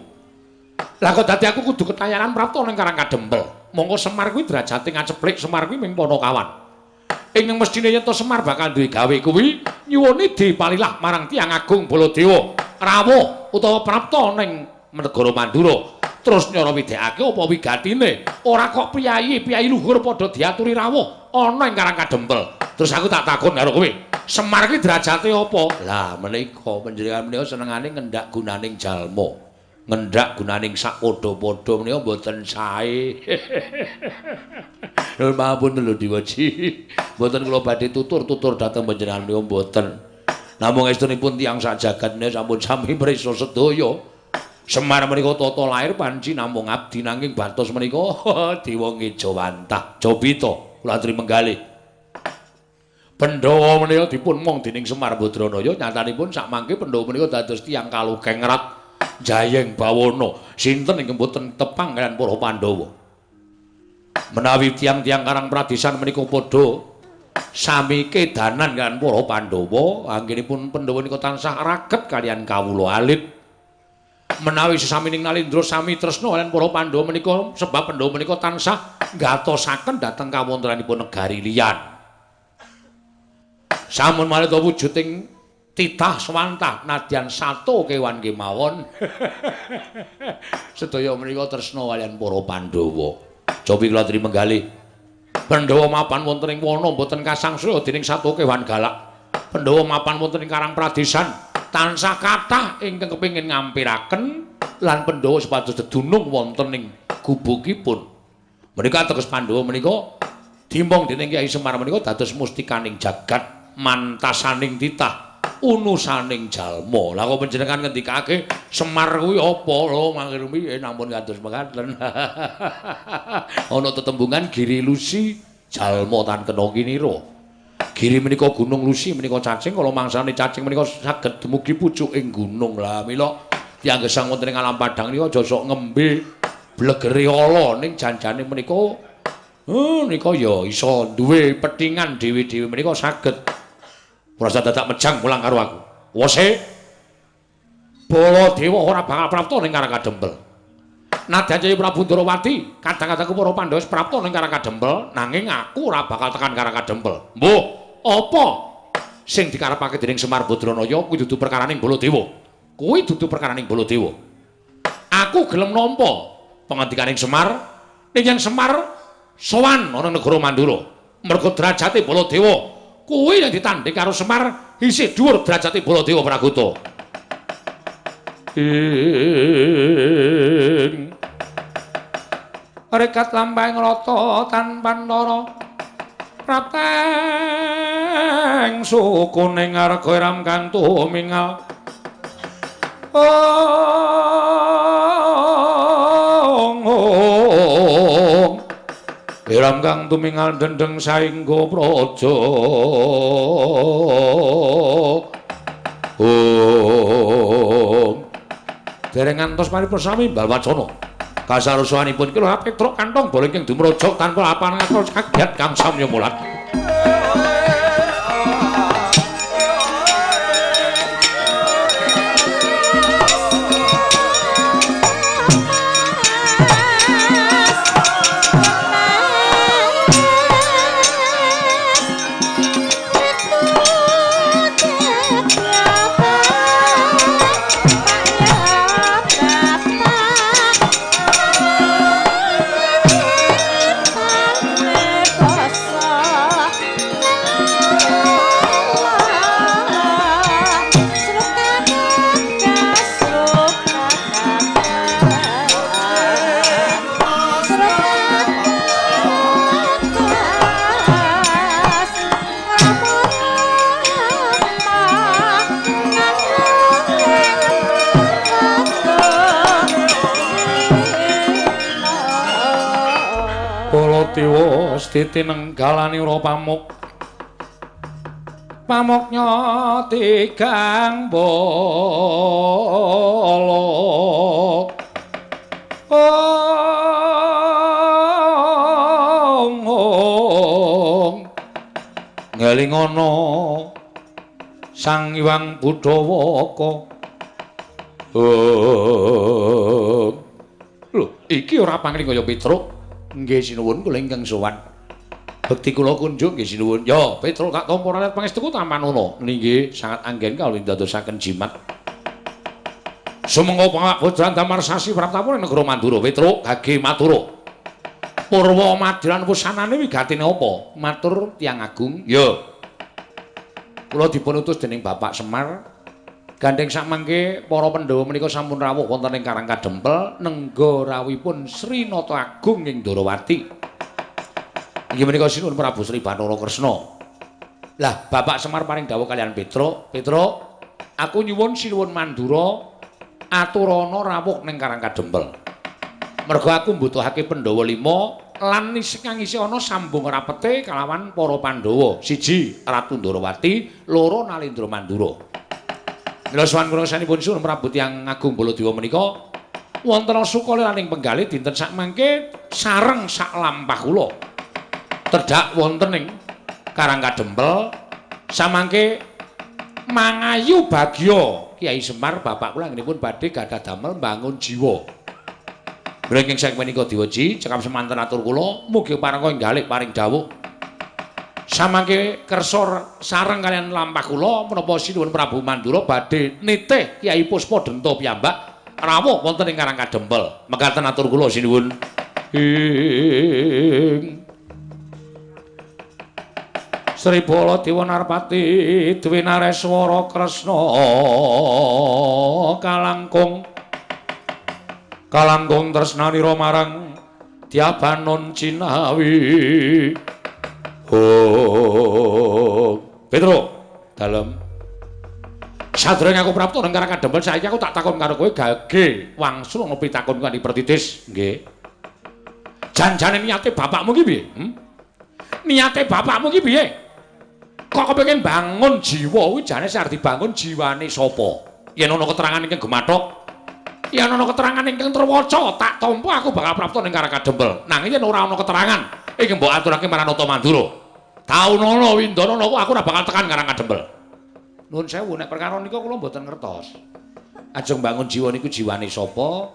Lah kok dadi aku kudu ketayanan prapta ning Karang Kadempel. Monggo Semar kuwi derajate ngaceplik, Semar kuwi mung Panakawan. Ingkang mestine yen to Semar bakal duwe gawe kuwi nyuwuni dipalilah marang Hyang Agung Baladewa rawuh utawa prapta ning negara Mandura. Terus nyara widekake apa wigatine ora kok piyayi luhur padha diaturi rawuh ana ing Karang Kadempel. Terus aku tak takon karo kowe, Semar ki derajate apa? Lah menika panjenengan menika senengane ngendhak gunaning jalma. Ngendhak gunaning sak padha-padha menika mboten sae. Nuwun pangapunten lho Diwaji. Mboten kula badhe tutur-tutur dhateng panjenengan menika mboten. Namung estunipun tiyang sak jagat menika sampun sami prisa sedaya. Semar menika tata lair panci namung abdi nanging batos menika dewa ngejawantah. Jobita kula aturi menggalih. Pandhawa menika dipun mong dening Semar Badranaya nyatanipun sak mangke Pandhawa menika dados tiyang kalugeng erat Jayeng Bawana sinten ingkang boten tepang kaliyan para Pandhawa. Menawi tiang-tiang Karang Pradisan menika padha sami kedanan kaliyan para Pandhawa, anggenipun Pandhawa nika tansah raket kaliyan kawula alit. Menawi sesamining Nalindra sami tresna kaliyan para Pandhawa menika sebab Pandhawa menika tansah ngatosaken dhateng kawontenanipun negari liyan. Sampun malih wujuding titah swantah nadyan sato kewan kemawon. Sedaya menika tresna kaliyan para Pandhawa. Cobi kula aturi menggalih. Pandhawa mapan wonten ing wana boten kasangsaya dening sato kewan galak. Pandhawa mapan wonten ing Karang Pradisan tansah kathah ingkang kepengin ngampiraken lan Pandhawa supados dedunung wonten ing gubukipun. Menika teges Pandhawa menika dimbong dening Kyai Semar menika dados mustikaning jagat, mantasaning titah, unusaning jalma. Lah kok panjenengan ngendikake Semar kuwi apa lho mangkene piye nampun kados mekaten. Ana tetembungan Giri Lusi jalma tan kena kinira. Giri menika gunung Lusi menika cacing kala mangsane cacing menika saged dumugi pucuking gunung. Lah mila tiyang gesang wonten ing alam padang nika aja sok ngembe blegere ala ning janjane menika nika ya iso duwe pethingan dhewe-dhewe menika saged prasa dadak mejang mulang karo aku. Wose Baladewa ora bakal prapta ning Karang Kadempel. Nadyan Jaya Prabu Ndarawati, kadang-kadangku para Pandhawa wis prapta ning Karang Kadempel, nanging aku ora bakal tekan Karang Kadempel. Mbuh, apa sing dikarepake dening Semar Badranaya kuwi dudu perkaraning Baladewa. Kuwi dudu perkaraning Baladewa. Aku gelem nampa pangandikaning Semar, ning Semar sowan ana negara Mandura. Merga derajate Baladewa kuwi yang ditandhing karo Semar isih dhuwur derajate Baladewa Pragoto. Rekat lampahing rata tanpa ndara prapteng sukuning arga iram kang tumingal. Iram kang tumingal dendeng saengga praja. Dereng ngantos paripurna sami mbal wacana. Kasaruswanipun kula Petruk kantong bola ingkang dumrojok tanpa apan ngatos kagiat kang samya mulat. Baladewa ditinenggalani ora pamuk. Pamuknya tigang bala. Ngelingono Sang Hyang Budhawaka. Lho, iki ora pangling kaya Petruk. Nggih sinuwun kula ingkang sowan. Bekti kula kunjuk nggih sinuwun. Ya, Petruk tak tampa ralat pangestuku tamanono. Nggih, sangat anggen kawula ndadosaken jimat. Sumangga pangabodran damar sasi praptapun negara Mandura. Petruk gage matura. Purwa madiran wusanane wigatine apa? Matur tiyang agung. Ya. Kula dipun utus dening Bapak Semar gandeng samangke para Pandhawa menika sampun rawuh wonten ing Karang Kadempel nengga rawuhipun Sri Nata Agung ing Ndarawati. Inggih menika sinuwun Prabu Sri Bathara Kresna. Lah Bapak Semar paring dawuh kaliyan Petruk, Petruk, aku nyuwun sinuwun Mandura aturana rawuh ning Karang Kadempel. Merga aku mbutuhake Pandhawa 5 lan kang isih ana sambung rapete kalawan para Pandhawa. 1 Ratu Ndarawati, 2 Nalindra Mandura. Mila sowan kula sanipun Sunan Prabu Tiyang Agung Baladewa menika wonten sukaliraning penggalih dinten sakmangke sareng sak lampah kula. Tedhak wonten ing Karangkadempel samangke mangayu bagya Kyai Semar bapak kula ngenipun badhe gadah damel mbangun jiwa. Mriki sak menika diweji cekap semanten atur kula mugi parangka enggalih paring dawuh. Samangke kersa sareng kalian lampah kula menapa sinuwun Prabu Mandura badhe nitih Kyai Puspadenta piyambak rawuh wonten ing Karangkadempel. Mekaten atur kula sinuwun. Sri Baladewa Narpati Dwi Nareswara Kresna kalangkung tresnanira marang Dyabanon Cinawi. Petro dalem sadurunge aku prapta nang Karangkadempel saiki aku tak takon karo kowe gage wangsul ngopi takon kanthi pertitis nggih. Janjane niate bapakmu ki piye? Niate bapakmu ki piye? Kok kepengin bangun jiwa kuwi jane sar dibangun jiwane sapa? Yen ana keterangan ingkang gemathok, yen ana keterangan ingkang terwaca, tak tampa aku bakal prapta ning Karangkadempel. Nanging yen ora ana keterangan iki mbok aturake marang Nata Mandura. Taunana Windanana aku ora bakal tekan Karangkadempel. Nuwun sewu nek perkara nika kula mboten ngertos. Ajeng bangun jiwa niku jiwane sapa?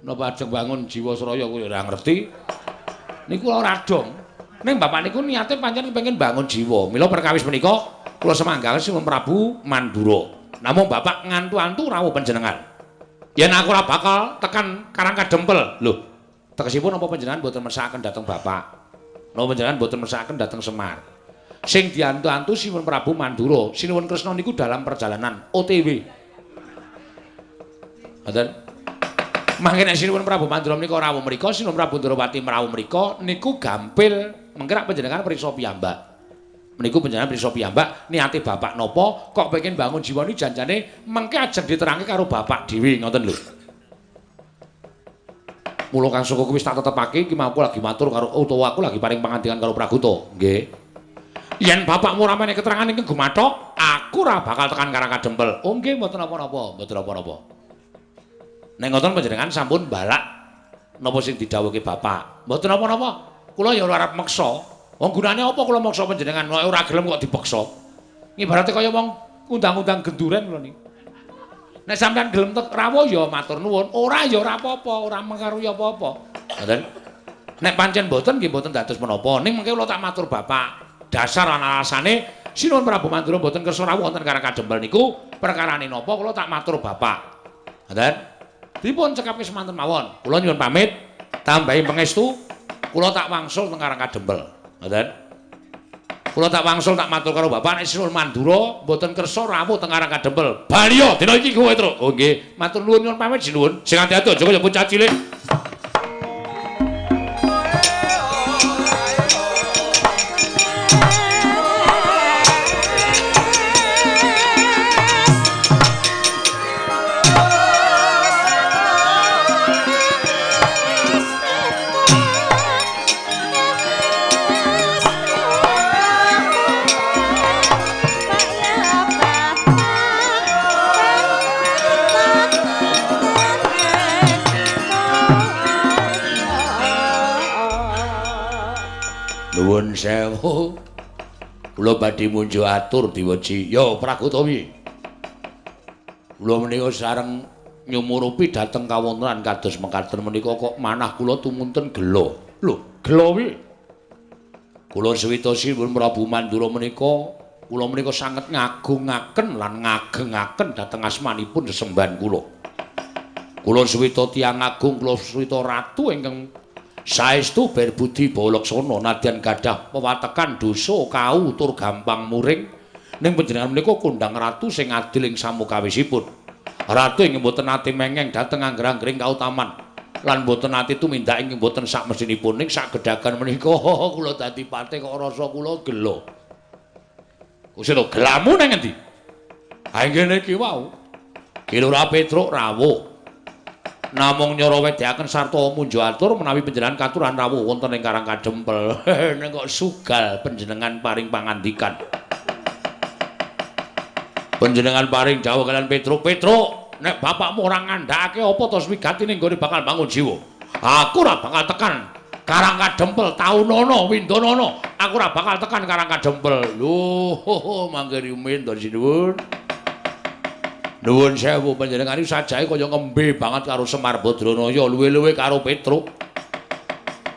Napa ajeng bangun jiwa Suraya kuwi ora ngerti. Niku ora dong. Ning bapak niku niate pancen kepengin bangun jiwa. Mila perkawis menika kula semanggaken Sinuwun Prabu Mandura. Namung bapak ngantu-antu rawuh panjenengan. Yen aku ora bakal tekan Karangkadempel. Lho, tegesipun napa panjenengan mboten mesakaken dhateng bapak? Napa panjenengan mboten mesakaken dhateng Semar? Sing diantu-antu Sinuwun Prabu Mandura, Sinuwun Kresna niku dalam perjalanan OTW. Ngoten. Mangke nek Sinuwun Prabu Mandura menika rawuh mriku, Sinuwun Prabu Ndrawati rawuh mriku niku gampil menggerak panjenengan priksa piyambak. Meniku panjenengan priksa piyambak niate bapak napa kok pengen bangun jiwa ni janjane mengke ajeng diterangke karo bapak dhewe ngoten lho. Mula Kang Soko kuwi wis tak tetepake iki mau aku lagi matur karo utawa aku lagi paring pangandikan karo Praguta. Nggih. Yen bapakmu ora meneh keterangan ingkang gumathok, aku ora bakal tekan Karangkadempel. Oh nggih mboten napa-napa, mboten napa-napa. Nek ngoten panjenengan sampun balak napa sing didhawuhke bapak. Mboten napa-napa. Kula ya ora arep meksa. Wong gunane apa kula meksa panjenengan nek ora gelem kok dipaksa. Ibarate kaya wong undang-undang genduren kula niki. Nek sampean gelem rawuh ya matur nuwun, ora ya ora apa-apa, ora mengaruhi apa-apa. Ngoten. Nek pancen mboten nggih mboten dados menapa. Ning mengke kula tak matur bapak. Dasar ana alasane Sinuwun Prabu Mandura mboten kersa rawuh wonten Karangkadempel niku perkarane napa kula tak matur bapak. Ngoten. Dipun cekapi semanten mawon. Kula nyuwun pamit tambahi pangestu. Kula tak wangsul teng Karangkadempel. Ngoten. Kula tak wangsul tak matur karo bapak nek Sinuwun Mandura mboten kersa rawuh teng Karangkadempel. Baliya dina iki kowe truk. Oh nggih, matur nuwun nyuwun pamit sinuwun. Sing ati-ati aja kaya bocah cilik. Nuwun sewu. Kula badhe munjuk atur diweji. Ya Pragutawi. Kula menika sareng nyumurupi dhateng kawontenan kados mekaten menika kok manah kula tumunten gela. Lho, gela piye? Kula suwita Sinuwun Prabu Mandura menika kula menika sanget ngagungaken lan ngagengaken dhateng asmanipun sesembahan kula. Kula suwita tiyang agung, kula suwita ratu ingkang saestu berbudi balaksana nadyan gadah pewatekan dosa kau tur gampang muring ning panjenengan menika kondang ratu sing adil ing samukawisipun. Ratu ing mboten nate mengeng dhateng angger-anggering kautaman lan mboten nate tumindak ing mboten sak mesinipun ning sak gedhagan menika kula dadi patih kok rasa kula gelo. Kusih to gelamu nang endi? Ha ngene iki wau. Kilura Petruk rawuh. Namung nyara wedehaken sarta munjuk atur menawi panjenengan katuran rawuh wonten ing Karangkadempel. Nek kok sugal panjenengan paring pangandikan. Panjenengan paring dawuh kalian Petruk, nek bapakmu ora ngandhakake apa to wigatine nggone bakal bangun jiwa. Aku ora bakal tekan Karangkadempel Taunana Windanana. Aku ora bakal tekan Karangkadempel. Lho, mangke rumin to sinuwun. Nuwun sewu panjenengan iki sajae kaya ngembe banget karo Semar Badranaya, luwe-luwe karo Petruk.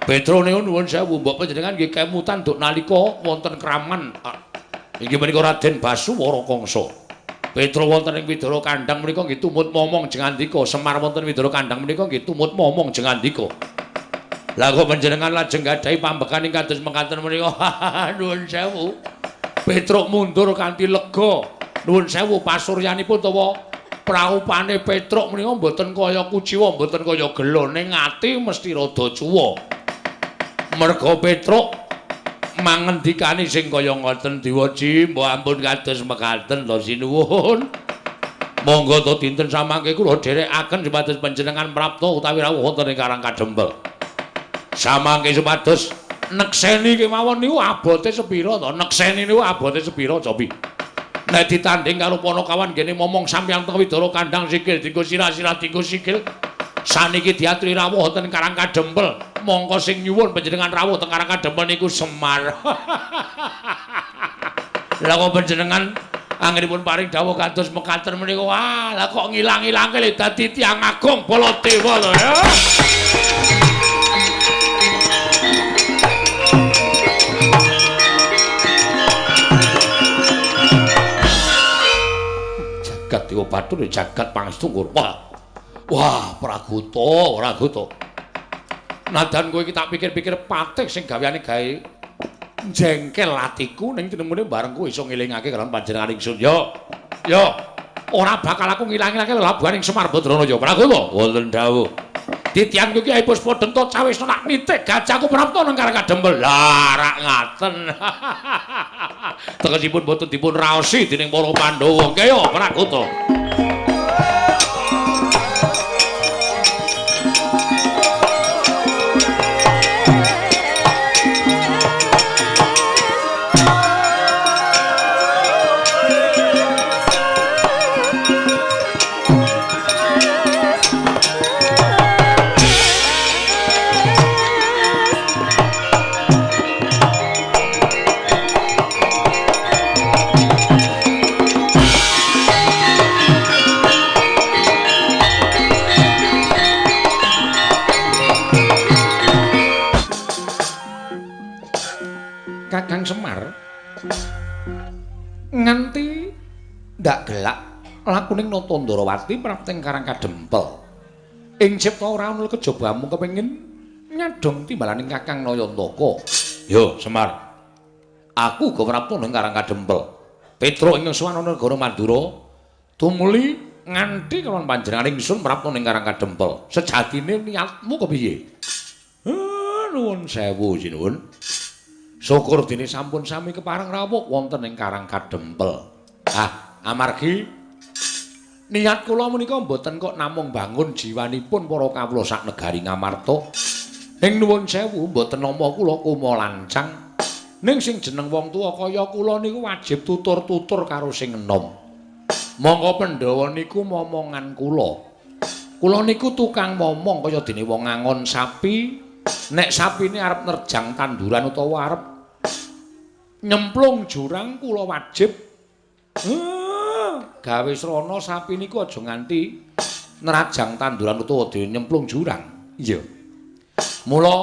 Petruk niku nuwun sewu, mbok panjenengan nggih kemutan nduk nalika wonten kraman. Inggih menika Raden Basuwara Kangsa. Petruk wonten ing Widara Kandhang menika nggih tumut momong jengandika. Semar wonten Widara Kandhang menika nggih tumut momong jengandika. Lah kok panjenengan lajeng gadhahi pambekan ing kados mekaten menika. Nuwun sewu. Petruk mundur kanthi lega. Nuwun sewu pasuryanipun utawa praupane Petruk menika mboten kaya kuciwa, mboten kaya gelo ning ati mesti rada cuwa. Merga Petruk mangendikani sing kaya ngoten Dewaji, mbok ampun kados mekaten to sinuwun. Monggo to dinten samangke kula dherekaken supados panjenengan prapta utawi rawuh wonten ing Karangkadempel. Samangke supados nekseni kemawon niku abote sepira to? Nekseni niku abote sepira, Cobi? Nek ditanding karo Panakawan ngene momong sampeyan teng Widara Kandhang sikil dienggo sirah-sirah dienggo sikil. Saniki diaturi rawuh wonten Karangkadempel. Mongko sing nyuwun panjenengan rawuh teng Karangkadempel niku Semar. Lah kok panjenengan anggenipun paring dawuh kados mekaten menika, wah, lah kok ngilang-ilangke lho dadi tiyang agung Baladewa lho ya. Jagat Dewa Bathara, jagat pangestu Ngurpa. Wah, Praguta. Nadan kowe iki tak pikir-pikir patih sing gaweane gawe jengkel atiku ning tinemune bareng kowe iso ngelingake karo panjenengan ingsun. Yo. Ora bakal aku ngilang-ilangke labuhaning Semar Badranaya. Praguta, wonten dawuh. Titian kuwi Kyai Puspadenta Cawisna nak nitik gajahku prapta nang Karangkadempel. Lah, rak ngaten. Tegesipun boten dipun raosi dening para Pandhawa. Nggih yo, Praguta. Kakang Semar nganti ndak gelak lakuning Natandrawati prapting Karangkadempel. Ing cipta ora ana kejobamu kepengin nyadong timbalaning Kakang Nayantaka. Yo, Semar. Aku uga prapta ning Karangkadempel. Petruk ing suwana negara Mandura tumuli nganti kawon panjenengan ingsun prapta ning Karangkadempel. Sejatine niatmu kepiye? Nuwun sewu sinuwun. Syukur dene sampun sami kepareng rawuh wonten ing Karangkadempel. Amargi niat kula menika mboten kok namung bangun jiwanipun para kawula sak negari Ngamarta. Ing nuwun sewu mboten nama kula kuma lancang. Ning sing jeneng wong tuwa kaya kula niku wajib tutur-tutur karo sing enom. Monggo Pandhawa niku momongan kula. Kula niku tukang momong kaya dene wong ngangon sapi. Nek sapine arep nerjang tanduran utawa arep nyemplung jurang kula wajib gawe srana sapi niku aja nganti nerajang tanduran utawa dhewe nyemplung jurang. Iya. Mula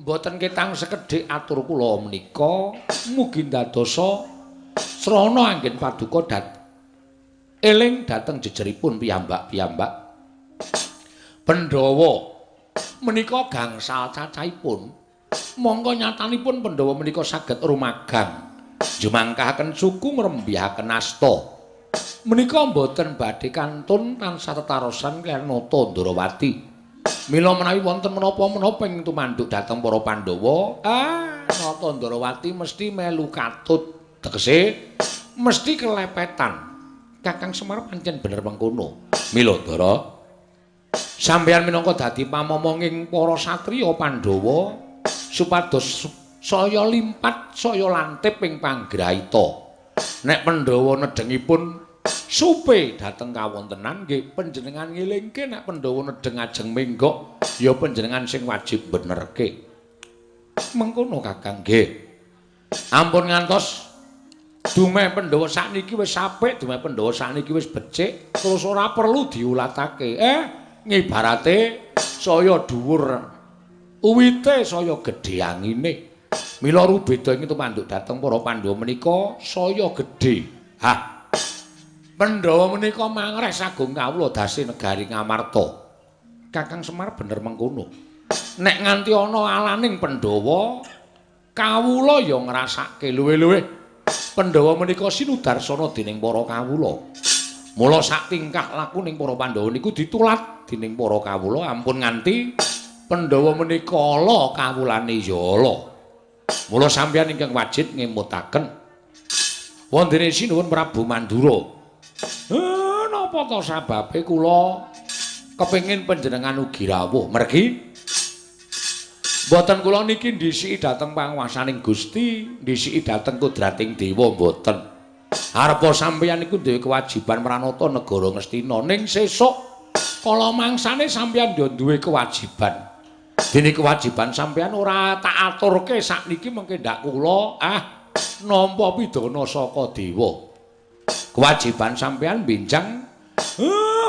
mboten ketang sekedhik atur kula menika mugi dadosa srana anggen paduka eling dhateng jejeripun piyambak-piyambak. Pandhawa menika gangsal cacahipun. Monggo nyatanipun Pandhawa menika saged rumagang jumangkahaken suku ngrembihaken asta. Menika mboten badhe kantun tansah tetarosan kaliyan Natandrawati. Mila menawi wonten menapa-menapa ing tumanduk dhateng para Pandhawa, Natandrawati mesti melu katut. Tegese mesti kelepetan. Kakang Semar pancen bener mengkono. Mila Dara, sampeyan minangka dadi pamomonging para satriya Pandhawa supados saya limpat saya lantip ing panggrahita. Nek Pandhawa nedengipun supe dhateng kawontenan nggih panjenengan ngelingke nek Pandhawa nedeng ajeng menggok ya panjenengan sing wajib benerke. Mengkono Kakang nggih. Ampun ngantos dumeh Pandhawa sakniki wis apik, dumeh Pandhawa sakniki wis becik, terus ora perlu diulatake. Ngibarate saya dhuwur uwite saya gedhe angine. Mila rubeda ing tumanduk dhateng para Pandhawa menika saya gedhe. Hah. Pandhawa menika mangres agung kawula dasi negari Ngamarta. Kakang Semar bener mengkono. Nek nganti ana alaning Pandhawa, kawula ya ngrasake luwih-luwih Pandhawa menika sinudarsana dening para kawula. Mula sak tingkah laku ning para Pandhawa niku ditulat dening para kawula ampun nganti Pandhawa menika ala kawulane ya ala. Mula sampeyan ingkang wajib ngemutaken wondene sinuwun Prabu Mandura. Napa to sababe kula kepengin panjenengan ugi rawuh mergi mboten kula niki ndhisiki dhateng panguwasaning Gusti, ndhisiki dhateng kodrating dewa mboten. Arepa sampeyan niku duwe kewajiban mranata negara Ngastina ning sesuk kala mangsane sampeyan yo duwe kewajiban. Dene kewajiban sampeyan ora tak aturke sakniki mengke ndak kula nampa pidana saka dewa. Kewajiban sampeyan benjang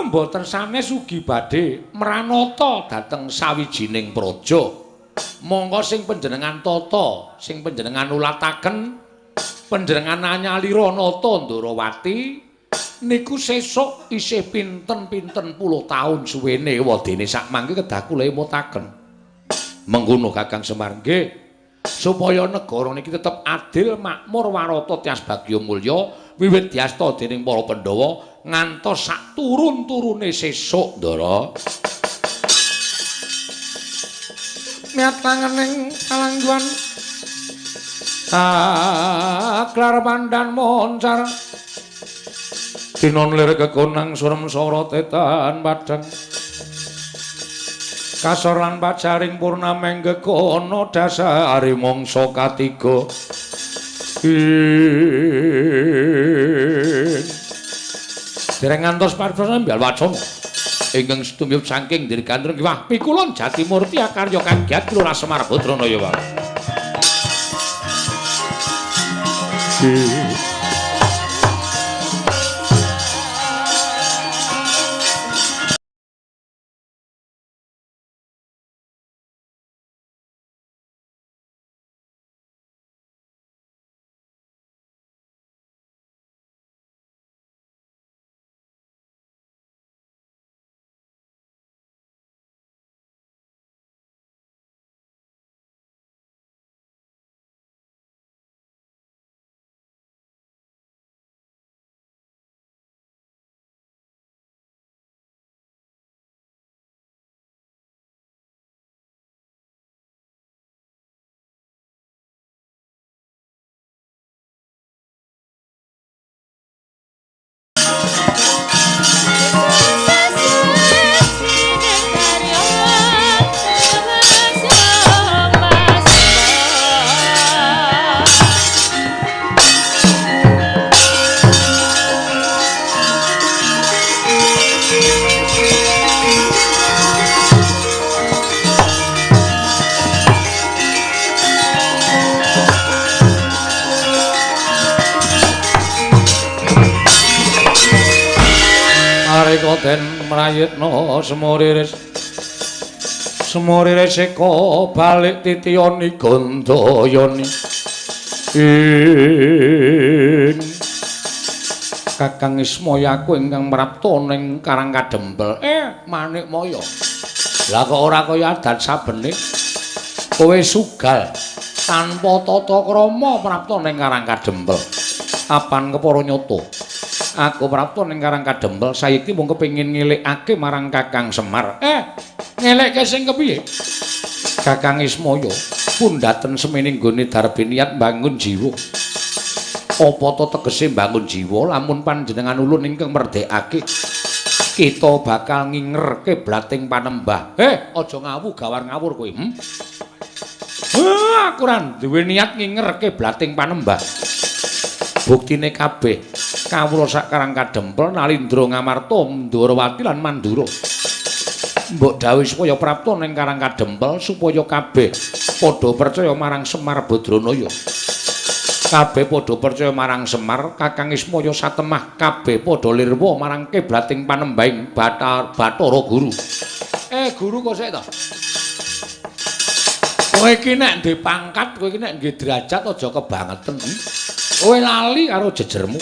mboten sanes ugi badhe mranata dhateng sawijining praja. Monggo sing panjenengan tata, sing panjenengan ulataken, panjenengan anyalira nata Ndarawati niku sesuk isih pinten-pinten puluh taun suwene wadene sak mangke kedah kula emutaken. Mengkono Kakang Semar nggih. Supaya negara niki tetep adil, makmur, warata, tias bagya mulya wiwit diasta dening para Pandhawa ngantos sak turun-turune sesuk Ndara. Miat tangening kalangguan aklar pandan moncar dinon lir kekonang surem sora tetan padang kasor lan pacaring purnameng gekono dasari mangsa katiga dereng ngantos paripurna mbal wacana ingkang setumyup saking dirganteng kiwah pikulun Jatimurti akarya kagiat Lurah Semar Badranaya wae Den mrayitna semuriris eka balik titiyani gandayani Kakang Ismaya kowe ingkang mrapta ning Karang Kadempel Manikmaya lah kok ora kaya adat sabene kowe sugal tanpa tata krama mrapta ning Karang Kadempel apan kepara nyata aku prapta ning Karang Kadempel saiki mung kepengin ngelikake marang Kakang Semar. Ngelekke sing kepiye? Kakang Ismaya pundhaten semene nggone darbe niat mbangun jiwa. Apa to tegese mbangun jiwa lamun panjenengan ulun ingkang merdekake kita bakal ngingerke blating panembah. Aja ngawu gawar ngawur kowe. Aku ora duwe niat ngingerke blating panembah. Buktine kabeh kawula sakarang kadempel Nalindra Ngamarta Ndarawati lan Mandura. Mbok dawuh supaya prapta ning Karang Kadempel supaya kabeh padha percaya marang Semar Badranaya. Kabeh padha percaya marang Semar, Kakang Ismaya satemah kabeh padha lirwa marang kiblating panembahing Bathara Guru. Guru kok sik to? Kowe iki nek ndek pangkat, kowe iki nek nggih derajat aja kebangetan. Kowe lali karo jejermu.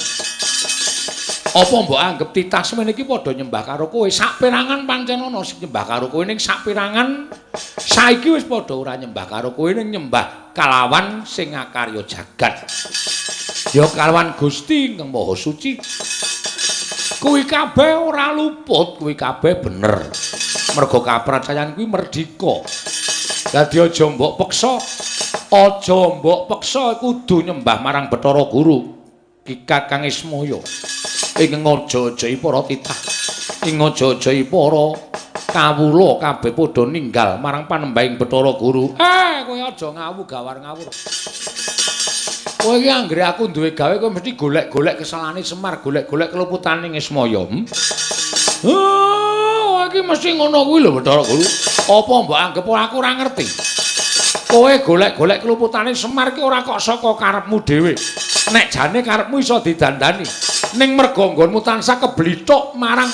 Apa mbok anggap titah semene iki padha nyembah karo kowe? Saperangan pancen ana sing nyembah karo kowe ning saperangan saiki wis padha ora nyembah karo kowe ning nyembah kalawan sing ngakarya jagat. Ya kalawan Gusti Ingkang Maha Suci. Kuwi kabeh ora luput, kuwi kabeh bener. Merga kapracayan kuwi merdika. Dadi aja mbok peksa. Aja mbok peksa kudu nyembah marang Bathara Guru. Ki Kakang Ismaya. Ing aja-ajai para titah. Ing aja-ajai para kawula kabeh padha ninggal marang panembahing Bathara Guru. Kowe aja ngawu gawar-ngawur. Kowe iki anggere aku duwe gawe kowe mesti golek-golek kesalahane Semar, golek-golek keluputaning Ismaya. Kowe iki mesti ngono kuwi lho Bathara Guru. Apa mbok anggap aku ora ngerti? Kowe golek-golek keluputaning Semar ki ora kok saka karepmu dhewe. Nek jane karepmu iso didandani. Ning merga nggonmu tansah keblithuk marang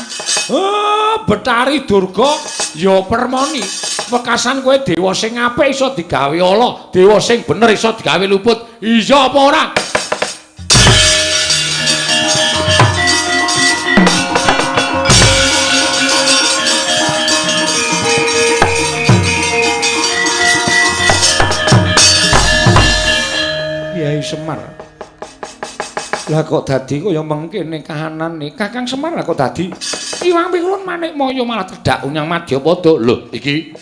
Betari Durga ya permoni. Wekasan kowe dewa sing apik iso digawe ala, dewa sing bener iso digawe luput. Iya apa ora? Kyai Semar. Lah kok dadi kaya mengkene kahanane Kakang Semar lah kok dadi Iwang Pikulun Manik Maya malah tedhak unyang Madyapada. Lho iki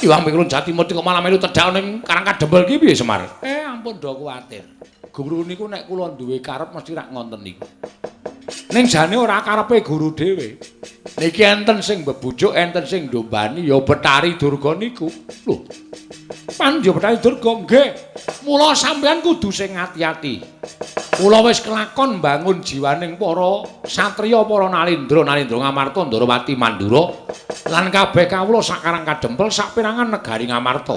Iwang Pikulun Jatimurti kok malah melu tedhak ning Karang Kadempel iki piye Semar? Ampun do kuwatir. Guru niku nek kula duwe karep mesti rak ngonten niku. Ning jane ora karepe guru dhewe. Niki enten sing bebujuk, enten sing ndombani ya Betari Durga niku. Lho. Pandya Betari Durga nggih. Mula sampeyan kudu sing ati-ati. Kula wis kelakon mbangun jiwaning para satriya, para Nalindra Ngamarta Ndarawati Mandura lan kabeh kawula sakarang kadempel saperangan negari Ngamarta.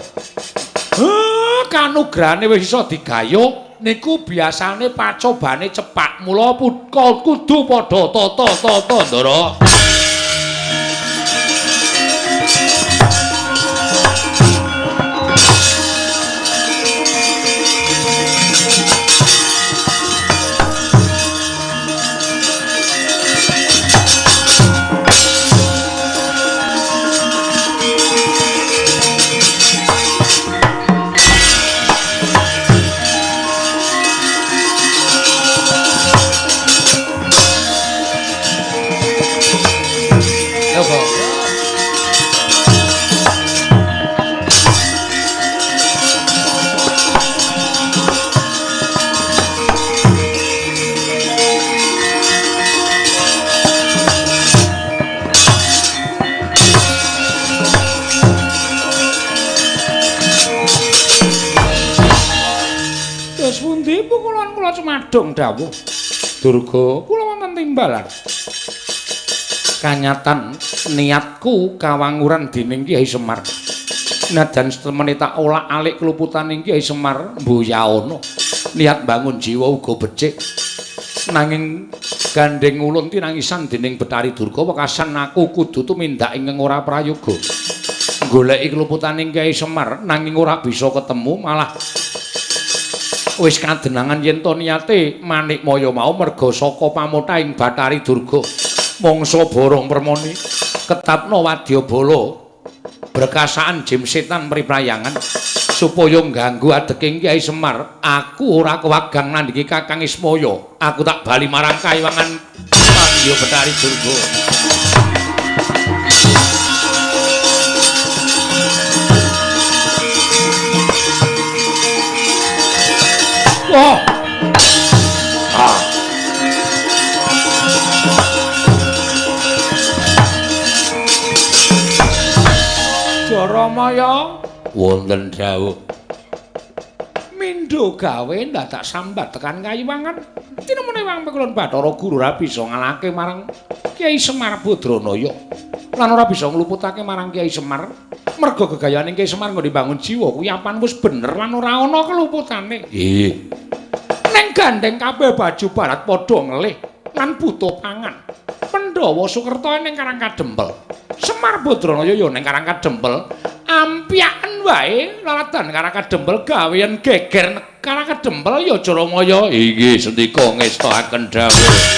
Kanugrahane wis iso digayuh niku biasane pacobane cepak. Mula kudu padha tata Ndara. Madung dawuh Durga kula wonten timbalan kanyatan niatku kawanguran dening Kyai Semar najan semene tak olak-alik keluputaning Kyai Semar mboyaana niat bangun jiwa uga becik nanging gandeng ulun tinangisan dening Betari Durga wekasan aku kudu tumindak ingkang ora prayoga goleki keluputaning Kyai Semar nanging ora bisa ketemu malah wis kadenangan yen to niate Manik Maya mau merga saka pamothaing Betari Durga mangsa borong permoni ketapna wadyabala berkasaan jim setan mriprayangan supaya ngganggu adeking Kyai Semar aku ora kewagang nandhiki Kakang Ismaya aku tak bali marang kayiwangan Pandya Betari Durga. Wah. Jaramaya wonten dawuh. pindho gawe ndadak sambat tekan Kayiwangan. Tinemune Wang Kulon Bathara Guru ora bisa ngalahke marang Kyai Semar Badranaya. Lan ora bisa ngluputake marang Kyai Semar. Merga gegayane Kyai Semar nggo dibangun jiwa kuwi apan wis bener lan ora ana keluputane. Nggih. Ning gandeng kabeh baju barat padha ngelih lan butuh pangan. Pandhawa Sukerta ning Karang Kadempel. Semar Badranaya ya ning Karang Kadempel. Ampyaken wae laladan Karang Kadempel gawean geger Karang Kadempel ya Jaramaya. Inggih sendika ngestaken dawuh.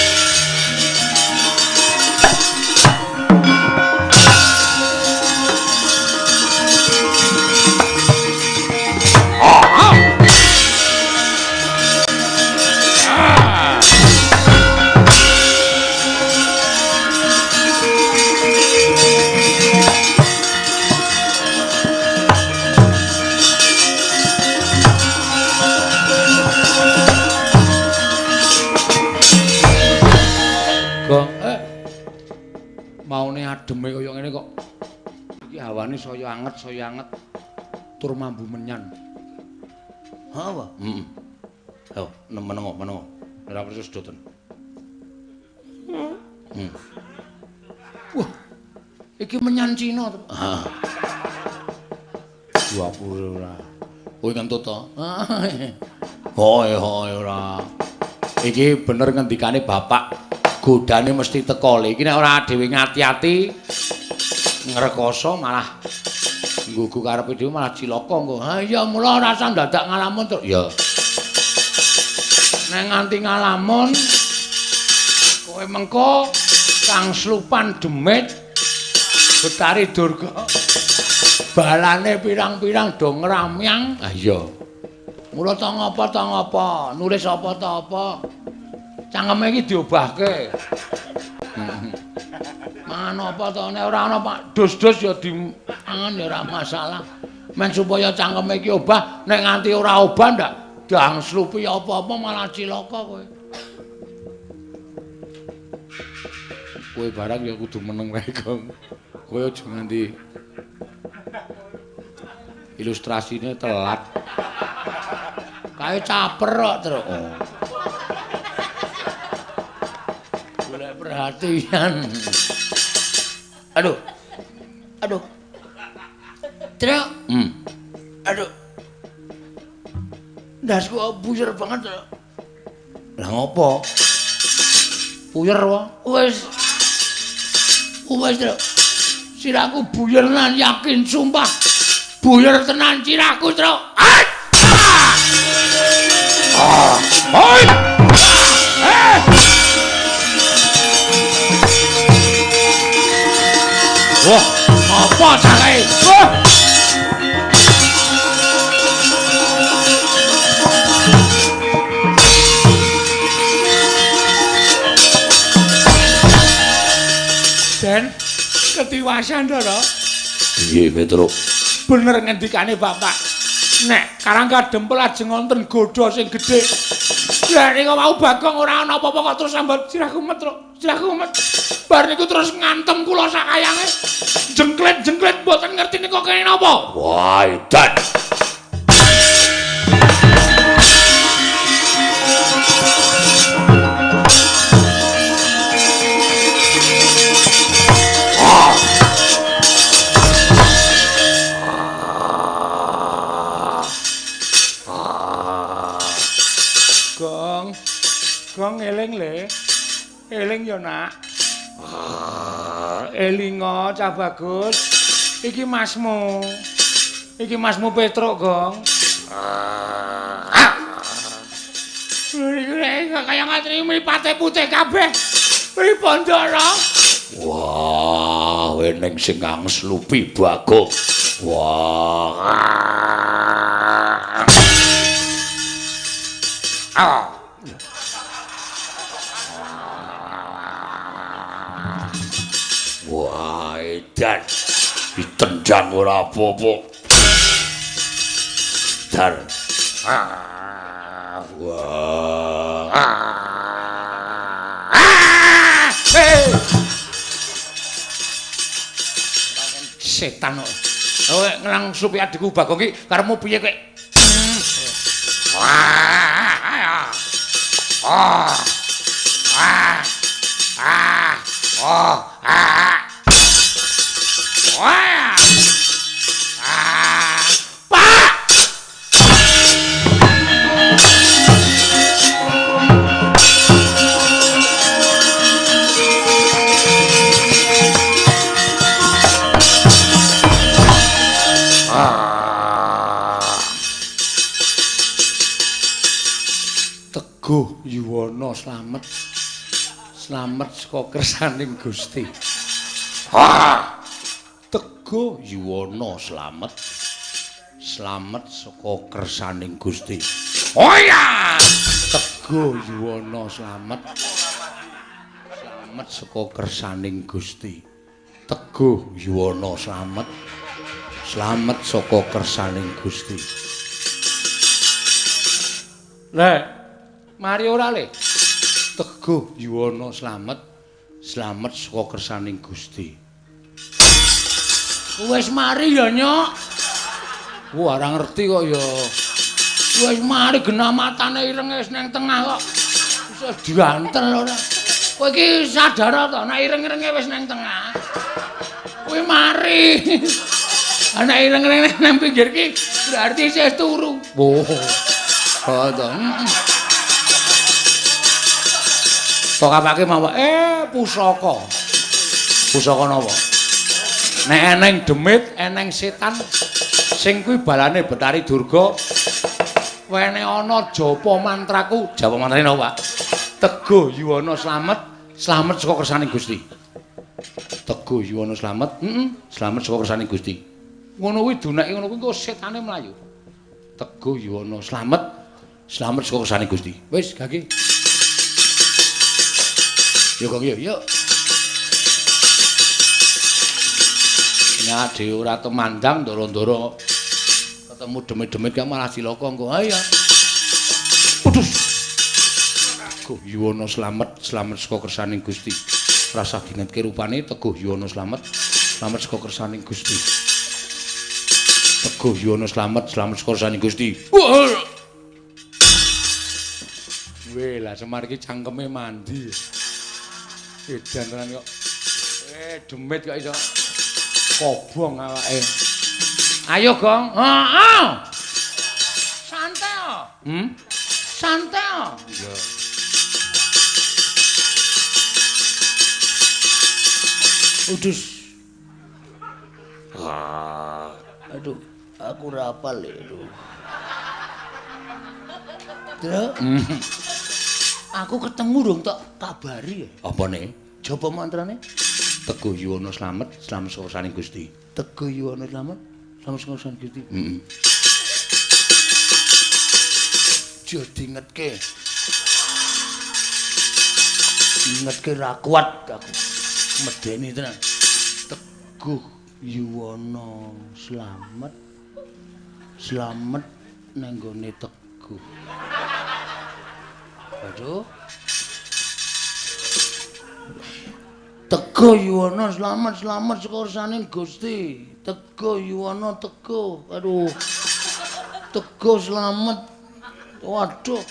Maune ademe kaya ngene kok. Iki hawane saya anget. Tur mambu menyan. Apa? Heeh. Ayo, menengo. Ora perlu sedoten. Wah. Iki menyan Cina to. Heeh. Wapure ora. Kowe kentut to? Hoe ora. Iki bener ngendikane bapak. Godane mesti teko. Iki nek ora dhewe ngati-ati ngrekoso malah nggugu karepe dhewe malah cilaka engko. Ha iya mula ora usah dadak ngalamun to. Ya. Nek nganti ngalamun kowe mengko Kang Slupan Demit Betari Durga balane pirang-pirang do ngramyang. Ah iya. Mula ta ngapa nulis apa ta apa. Cangkeme iki diobahke. Mangan apa to nek ora ana Pak dus-dus ya dimangan ya ora masalah. Men supaya cangkeme iki obah, nek nganti ora obah ndak dangslupi apa-apa malah cilaka kowe. Kowe barang ya kudu meneng wae, Gong. Kowe aja nganti ilustrasine telat. Kae caper kok, Truk. Perhatian. Aduh. Truk. Aduh. Ndasku buyar banget. Lah ngopo? Buyar wae. Wis, Truk. Siraku buyar lan yakin sumpah. Buyar tenan siraku, Truk. Hoi! Wah, apa cakae? Wah! Den, ketiwasan to, Ro? Piye, Petro? Bener ngendikane Bapak. Nek Karang Kadempel ajeng wonten godha sing gedhe. Lah ning mau Bagong ora ana apa-apa kok terus sambat sirahku met, Sirahku met. Bar niku terus ngantem kula sakayange. Jengklet-jengklet mboten ngerti niku kene napa. Wah, edan. Gong eling le. Eling ya, Nak. Elinga Cah Bagus. Iki Masmu. Iki Masmu Petruk, Gong. Iki kaya ngatri mripate putih kabeh. Pripun, Ndara? Wah, weneng sing ngangslupi Bagong. Wah. Wah, edan. Ditendang ora apa-apa. Dar. Wah. Setan kok. Kowe nglangsupi adikku Bagong iki karepmu piye kowe? Teguh Yuwana slamet. Slamet saka kersaning Gusti. Teguh Yuwana slamet. Slamet saka kersaning Gusti. Oh ya! Teguh Yuwana slamet. Slamet saka kersaning Gusti. Teguh Yuwana slamet. Slamet saka kersaning Gusti. Lek mari ora le. Teguh Yuwana slamet. Slamet saka kersaning Gusti. Wis mari ya, Nyok. Wah, ora ngerti kok ya. Wis mari genah matane ireng wis nang tengah kok. Iso diantel ora. Kowe iki sadar ta nek ireng-irenge wis nang tengah. Kowe mari. Ana ireng-ireng nang pinggir ki berarti wis turu. Oh. Oh, to. Tok apake mawa pusaka. Pusaka napa? Nek eneng demit, eneng setan sing kuwi balane Betari Durga. Wene ana japa mantraku. Japa mantrane napa, Pak? Teguh Yuwana slamet, slamet saka kersaning Gusti. Teguh Yuwana slamet, slamet saka kersaning Gusti. Ngono kuwi duneke ngono kuwi engko setane mlayu. Teguh Yuwana slamet, slamet saka kersaning Gusti. Wis, gage. Yo Kang yo. Nya dhewe ora temandang ndara-ndara ketemu demit-demit kok malah cilaka engko. Ha ya. Udus. Teguh Yuwana slamet, slamet saka kersaning Gusti. Rasa dingetke rupane Teguh Yuwana slamet, slamet saka kersaning Gusti. Teguh Yuwana slamet, slamet saka kersaning Gusti. Weh, lah Semar iki cangkeme mandi. Edan tenan kok. Demit kok iso kobong awake. Ayo, Gong. Heeh. Santai. Santai. Iya. Udus. Aduh, aku ora apal lho. Truk. Aku ketemu dong tak kabari ya. Apane? Japa mantrane? Teguh Yuwana slamet, slamet saka kersaning Gusti. Teguh Yuwana slamet, slamet saka kersaning Gusti. Heeh. Jo dingetke. Dingetke ra kuat aku. Medeni tenan. Teguh Yuwana slamet. Slamet nang gone Teguh. Aduh. Teguh Yuwana slamet, slamet saka kersaning Gusti. Teguh Yuwana Teguh. Aduh. Teguh slamet. Waduh.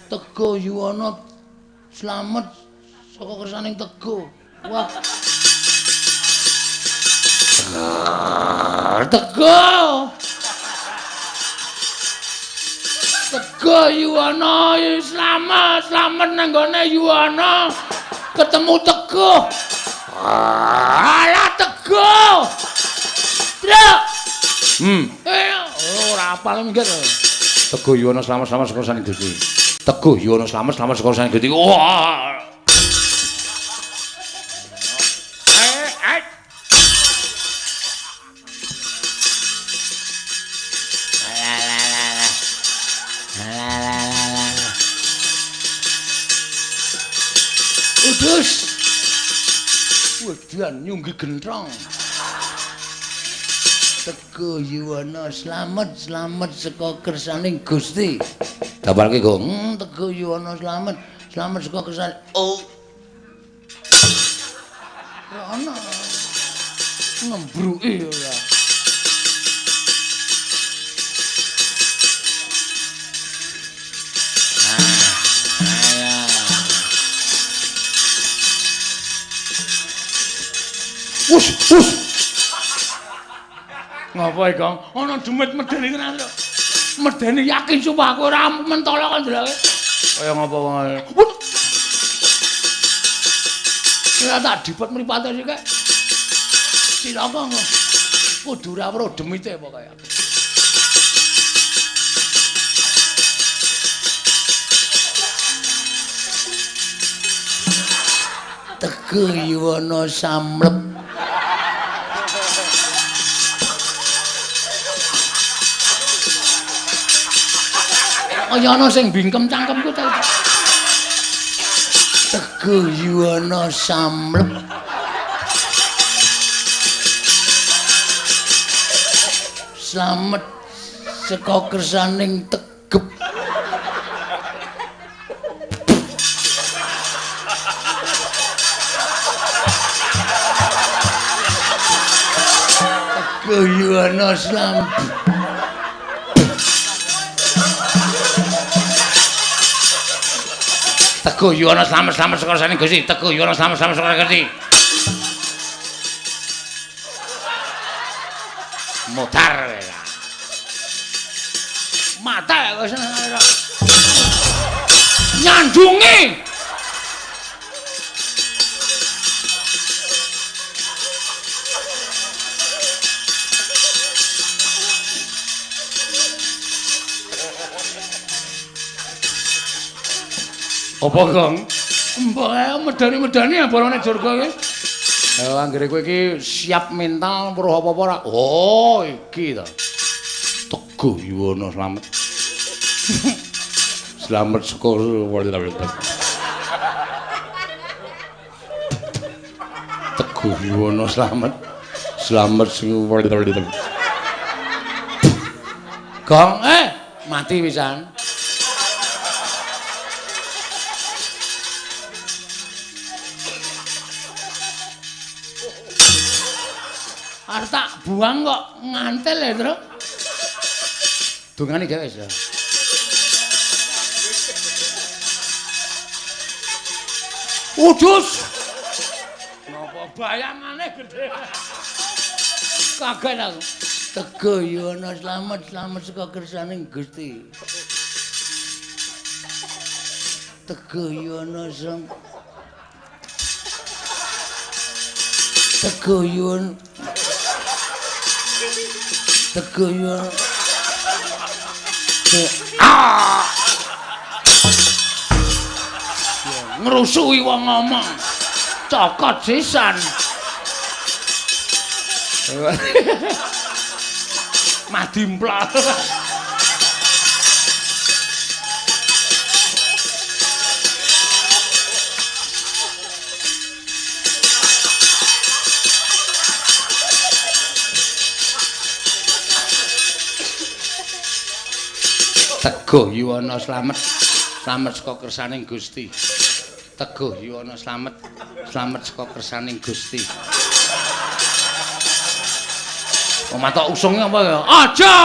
Teguh Yuwana slamet saka kersaning Teguh. Wah. Teguh. Teguh Yuwana slamet, slamet nang gone Yuwana. Ketemu Teguh. Alah Teguh. Truk. Ora apal mikir. Teguh Yuwana slamet, slamet saka kersaning Gusti. Teguh Yuwana slamet, slamet saka kersaning Gusti. Wah. Udus. Wedan nyunggi gentrong. Teguh Yuwana slamet, slamet saka kersaning Gusti. Dapalke, Gong. Teguh Yuwana slamet, slamet saka kersaning. Oh. Ana. Ngembruki ora. Us. Ngapa iki, Kang? Ana demit medeni tenan lho. Medeni yakin sumpah aku ora mentolo kok ndelok. Kaya ngapa wae. Ya tak dipet mripate iki kek. Cilaka kok. Kudu ora weruh demite pokoke. Teguh Yuwana samlep. Kaya ana sing bingkem cangkemku ta. Teguh Yuwana samlep. Slamet saka kersaning tegep. Teguh Yuwana slamet. Teguh Yuwana slamet-slamet saka kersaning Gusti. Teguh Yuwana slamet-slamet saka Gusti. Mutar mata wis nyandungi apa Kang? Mbak medani-medani abarane Jurga iki. Anggere kowe iki siap mental weruh apa-apa ora? Oh, iki to. Teguh Yuwana slamet. Slamet saka Teguh Yuwana slamet. Slamet saka Kang, mati pisan. Arep tak buang kok ngantel ya, Tru. Dungane gawe wis. Udus. Napa bayangane gedhe. Kaget aku. Teguh Yuwana slamet saka kersaning Gusti. Teguh Yuwana Teguh Yuwana ngrusui wong ngomong cokot sisan madimpla Teguh Yuwana slamet saka kersaning Gusti. Teguh Yuwana slamet saka kersaning Gusti. Kok matok usunge apa ya? Aja.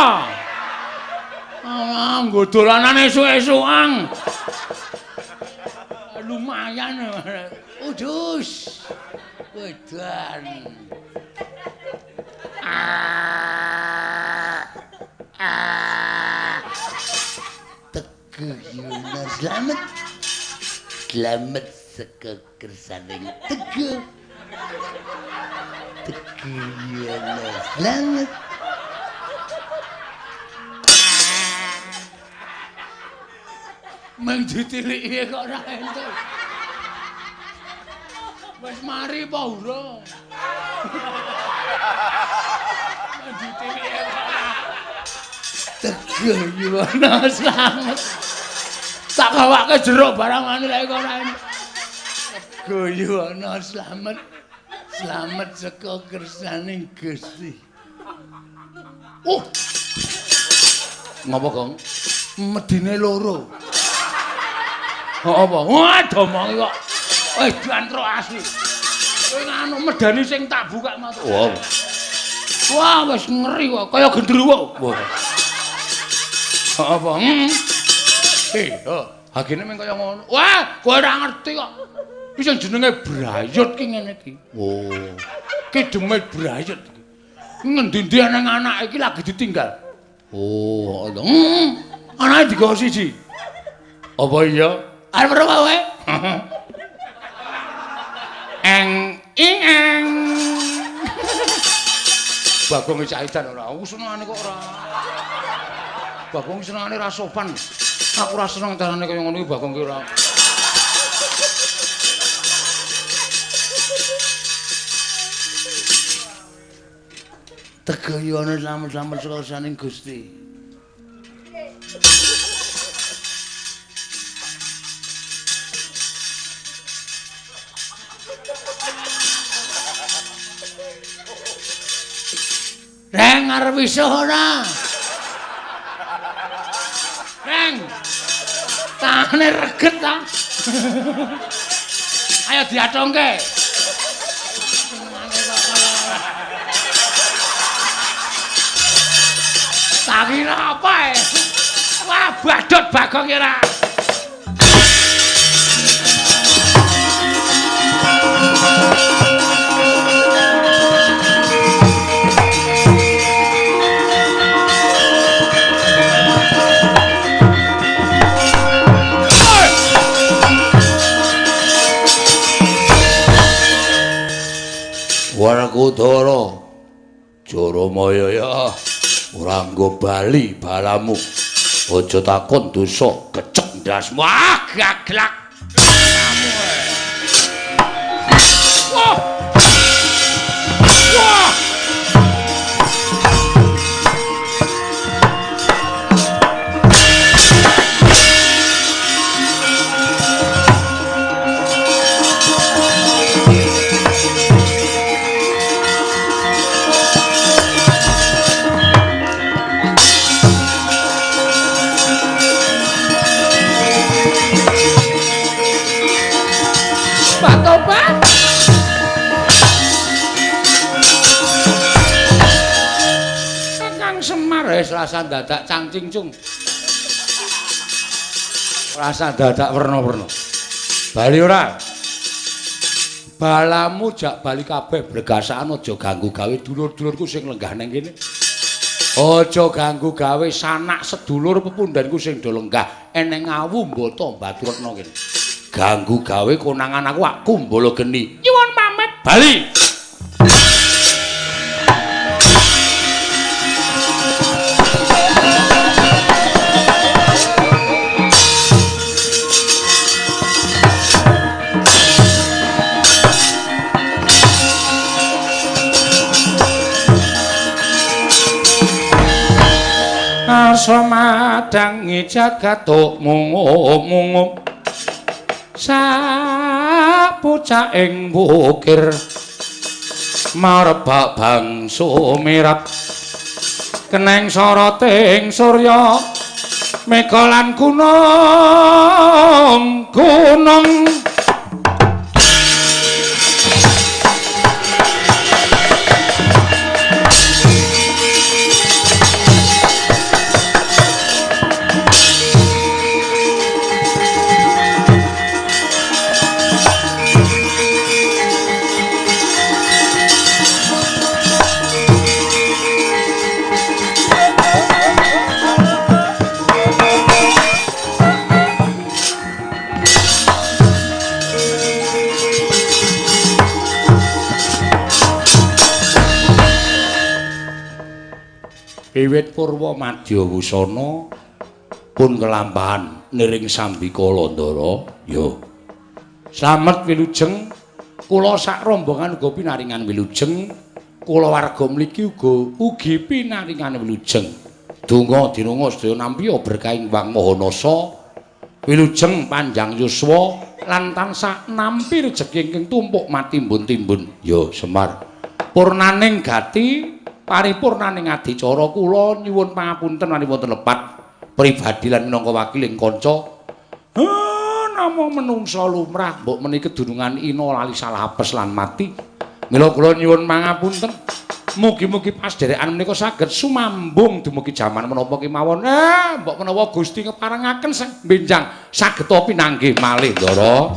Nggo dolanan esuk-esukan. Lumayan. Udus. Wedan. Teguh Yuwana slamet saka kersaning Teguh Yuwana slamet mung ditiliki kok ora entuk wis mari apa urung mung ditiliki kok ora Teguh Yuwana slamet tak gawake jeruk barang maneh lek kok ora enak. Teguh Yuwana slamet saka kersaning Gusti. Ngapa, Kang? Medine loro. Apa? Wah, domongi kok. Diantruk asli. Kowe anu medani sing tak buka matur. Wah, wis ngeri kok, kaya gendruwo. Apa? Hagine meng kaya ngono. Wah, kowe ora ngerti kok. Iki sing jenenge brayut ki ngene iki. Kidemit brayut. Ngendi-endi nang anak iki lagi ditinggal. Oh, anake digawa siji. Apa iya? Arep ora wae. Eng. Bagong iki caidan ora. Senengane kok ora. Bagong senengane ra sopan. Aku ora seneng carane kaya ngono iki Bagong ki ora. Tegayane slamet-slamet selasaning Gusti. Reng arep iso ora? Reng. Tangane reget ta? Ayo diatongke. Tangine apa e? Wah, badut Bagong ora. Werkudara Jaramaya ya ora nggo bali balamu aja takon dosa kecek ndasmu gaglak wah wah rasa dadak cangcingcung. Rasa dadak werna-werna. Bali ora? Balamu jak bali kabeh bregasakan aja ganggu gawe dulur-dulurku sing lenggah nang kene. Aja ganggu gawe sanak sedulur pepundhanku sing do lenggah eneng awu mbata Baturetna kene. Ganggu gawe konangan aku mbala geni. Nyuwun pamit. Bali. Somadangi jagatuk mungu sapucak ing bukir marebak bangsu mirap keneng soroting surya mekolan gunung Wiwit purwa madya wusana pun kelampahan niring Sambika Landara ya slamet wilujeng kula sak rombongan uga pinaringan wilujeng kula warga mliki ugi pinaringan wilujeng donga dinunga sedaya nampi berkahing Wang Mahanasa wilujeng panjang yuswa lan tansah nampi rejeki ingkang tumpuk matimbun-timbun ya Semar purnaning gati paripurnaning adicara kula nyuwun pangapunten menawi wonten lepat pribadi lan minangka wakiling kanca namung menungsa lumrah mbok menika kedunungan ina lali salah apes lan mati mila kula nyuwun pangapunten mugi-mugi pasderekan menika saged sumambung dumugi jaman menapa kemawon mbok menawa Gusti ngeparengaken benjang saged pinanggih malih Ndara.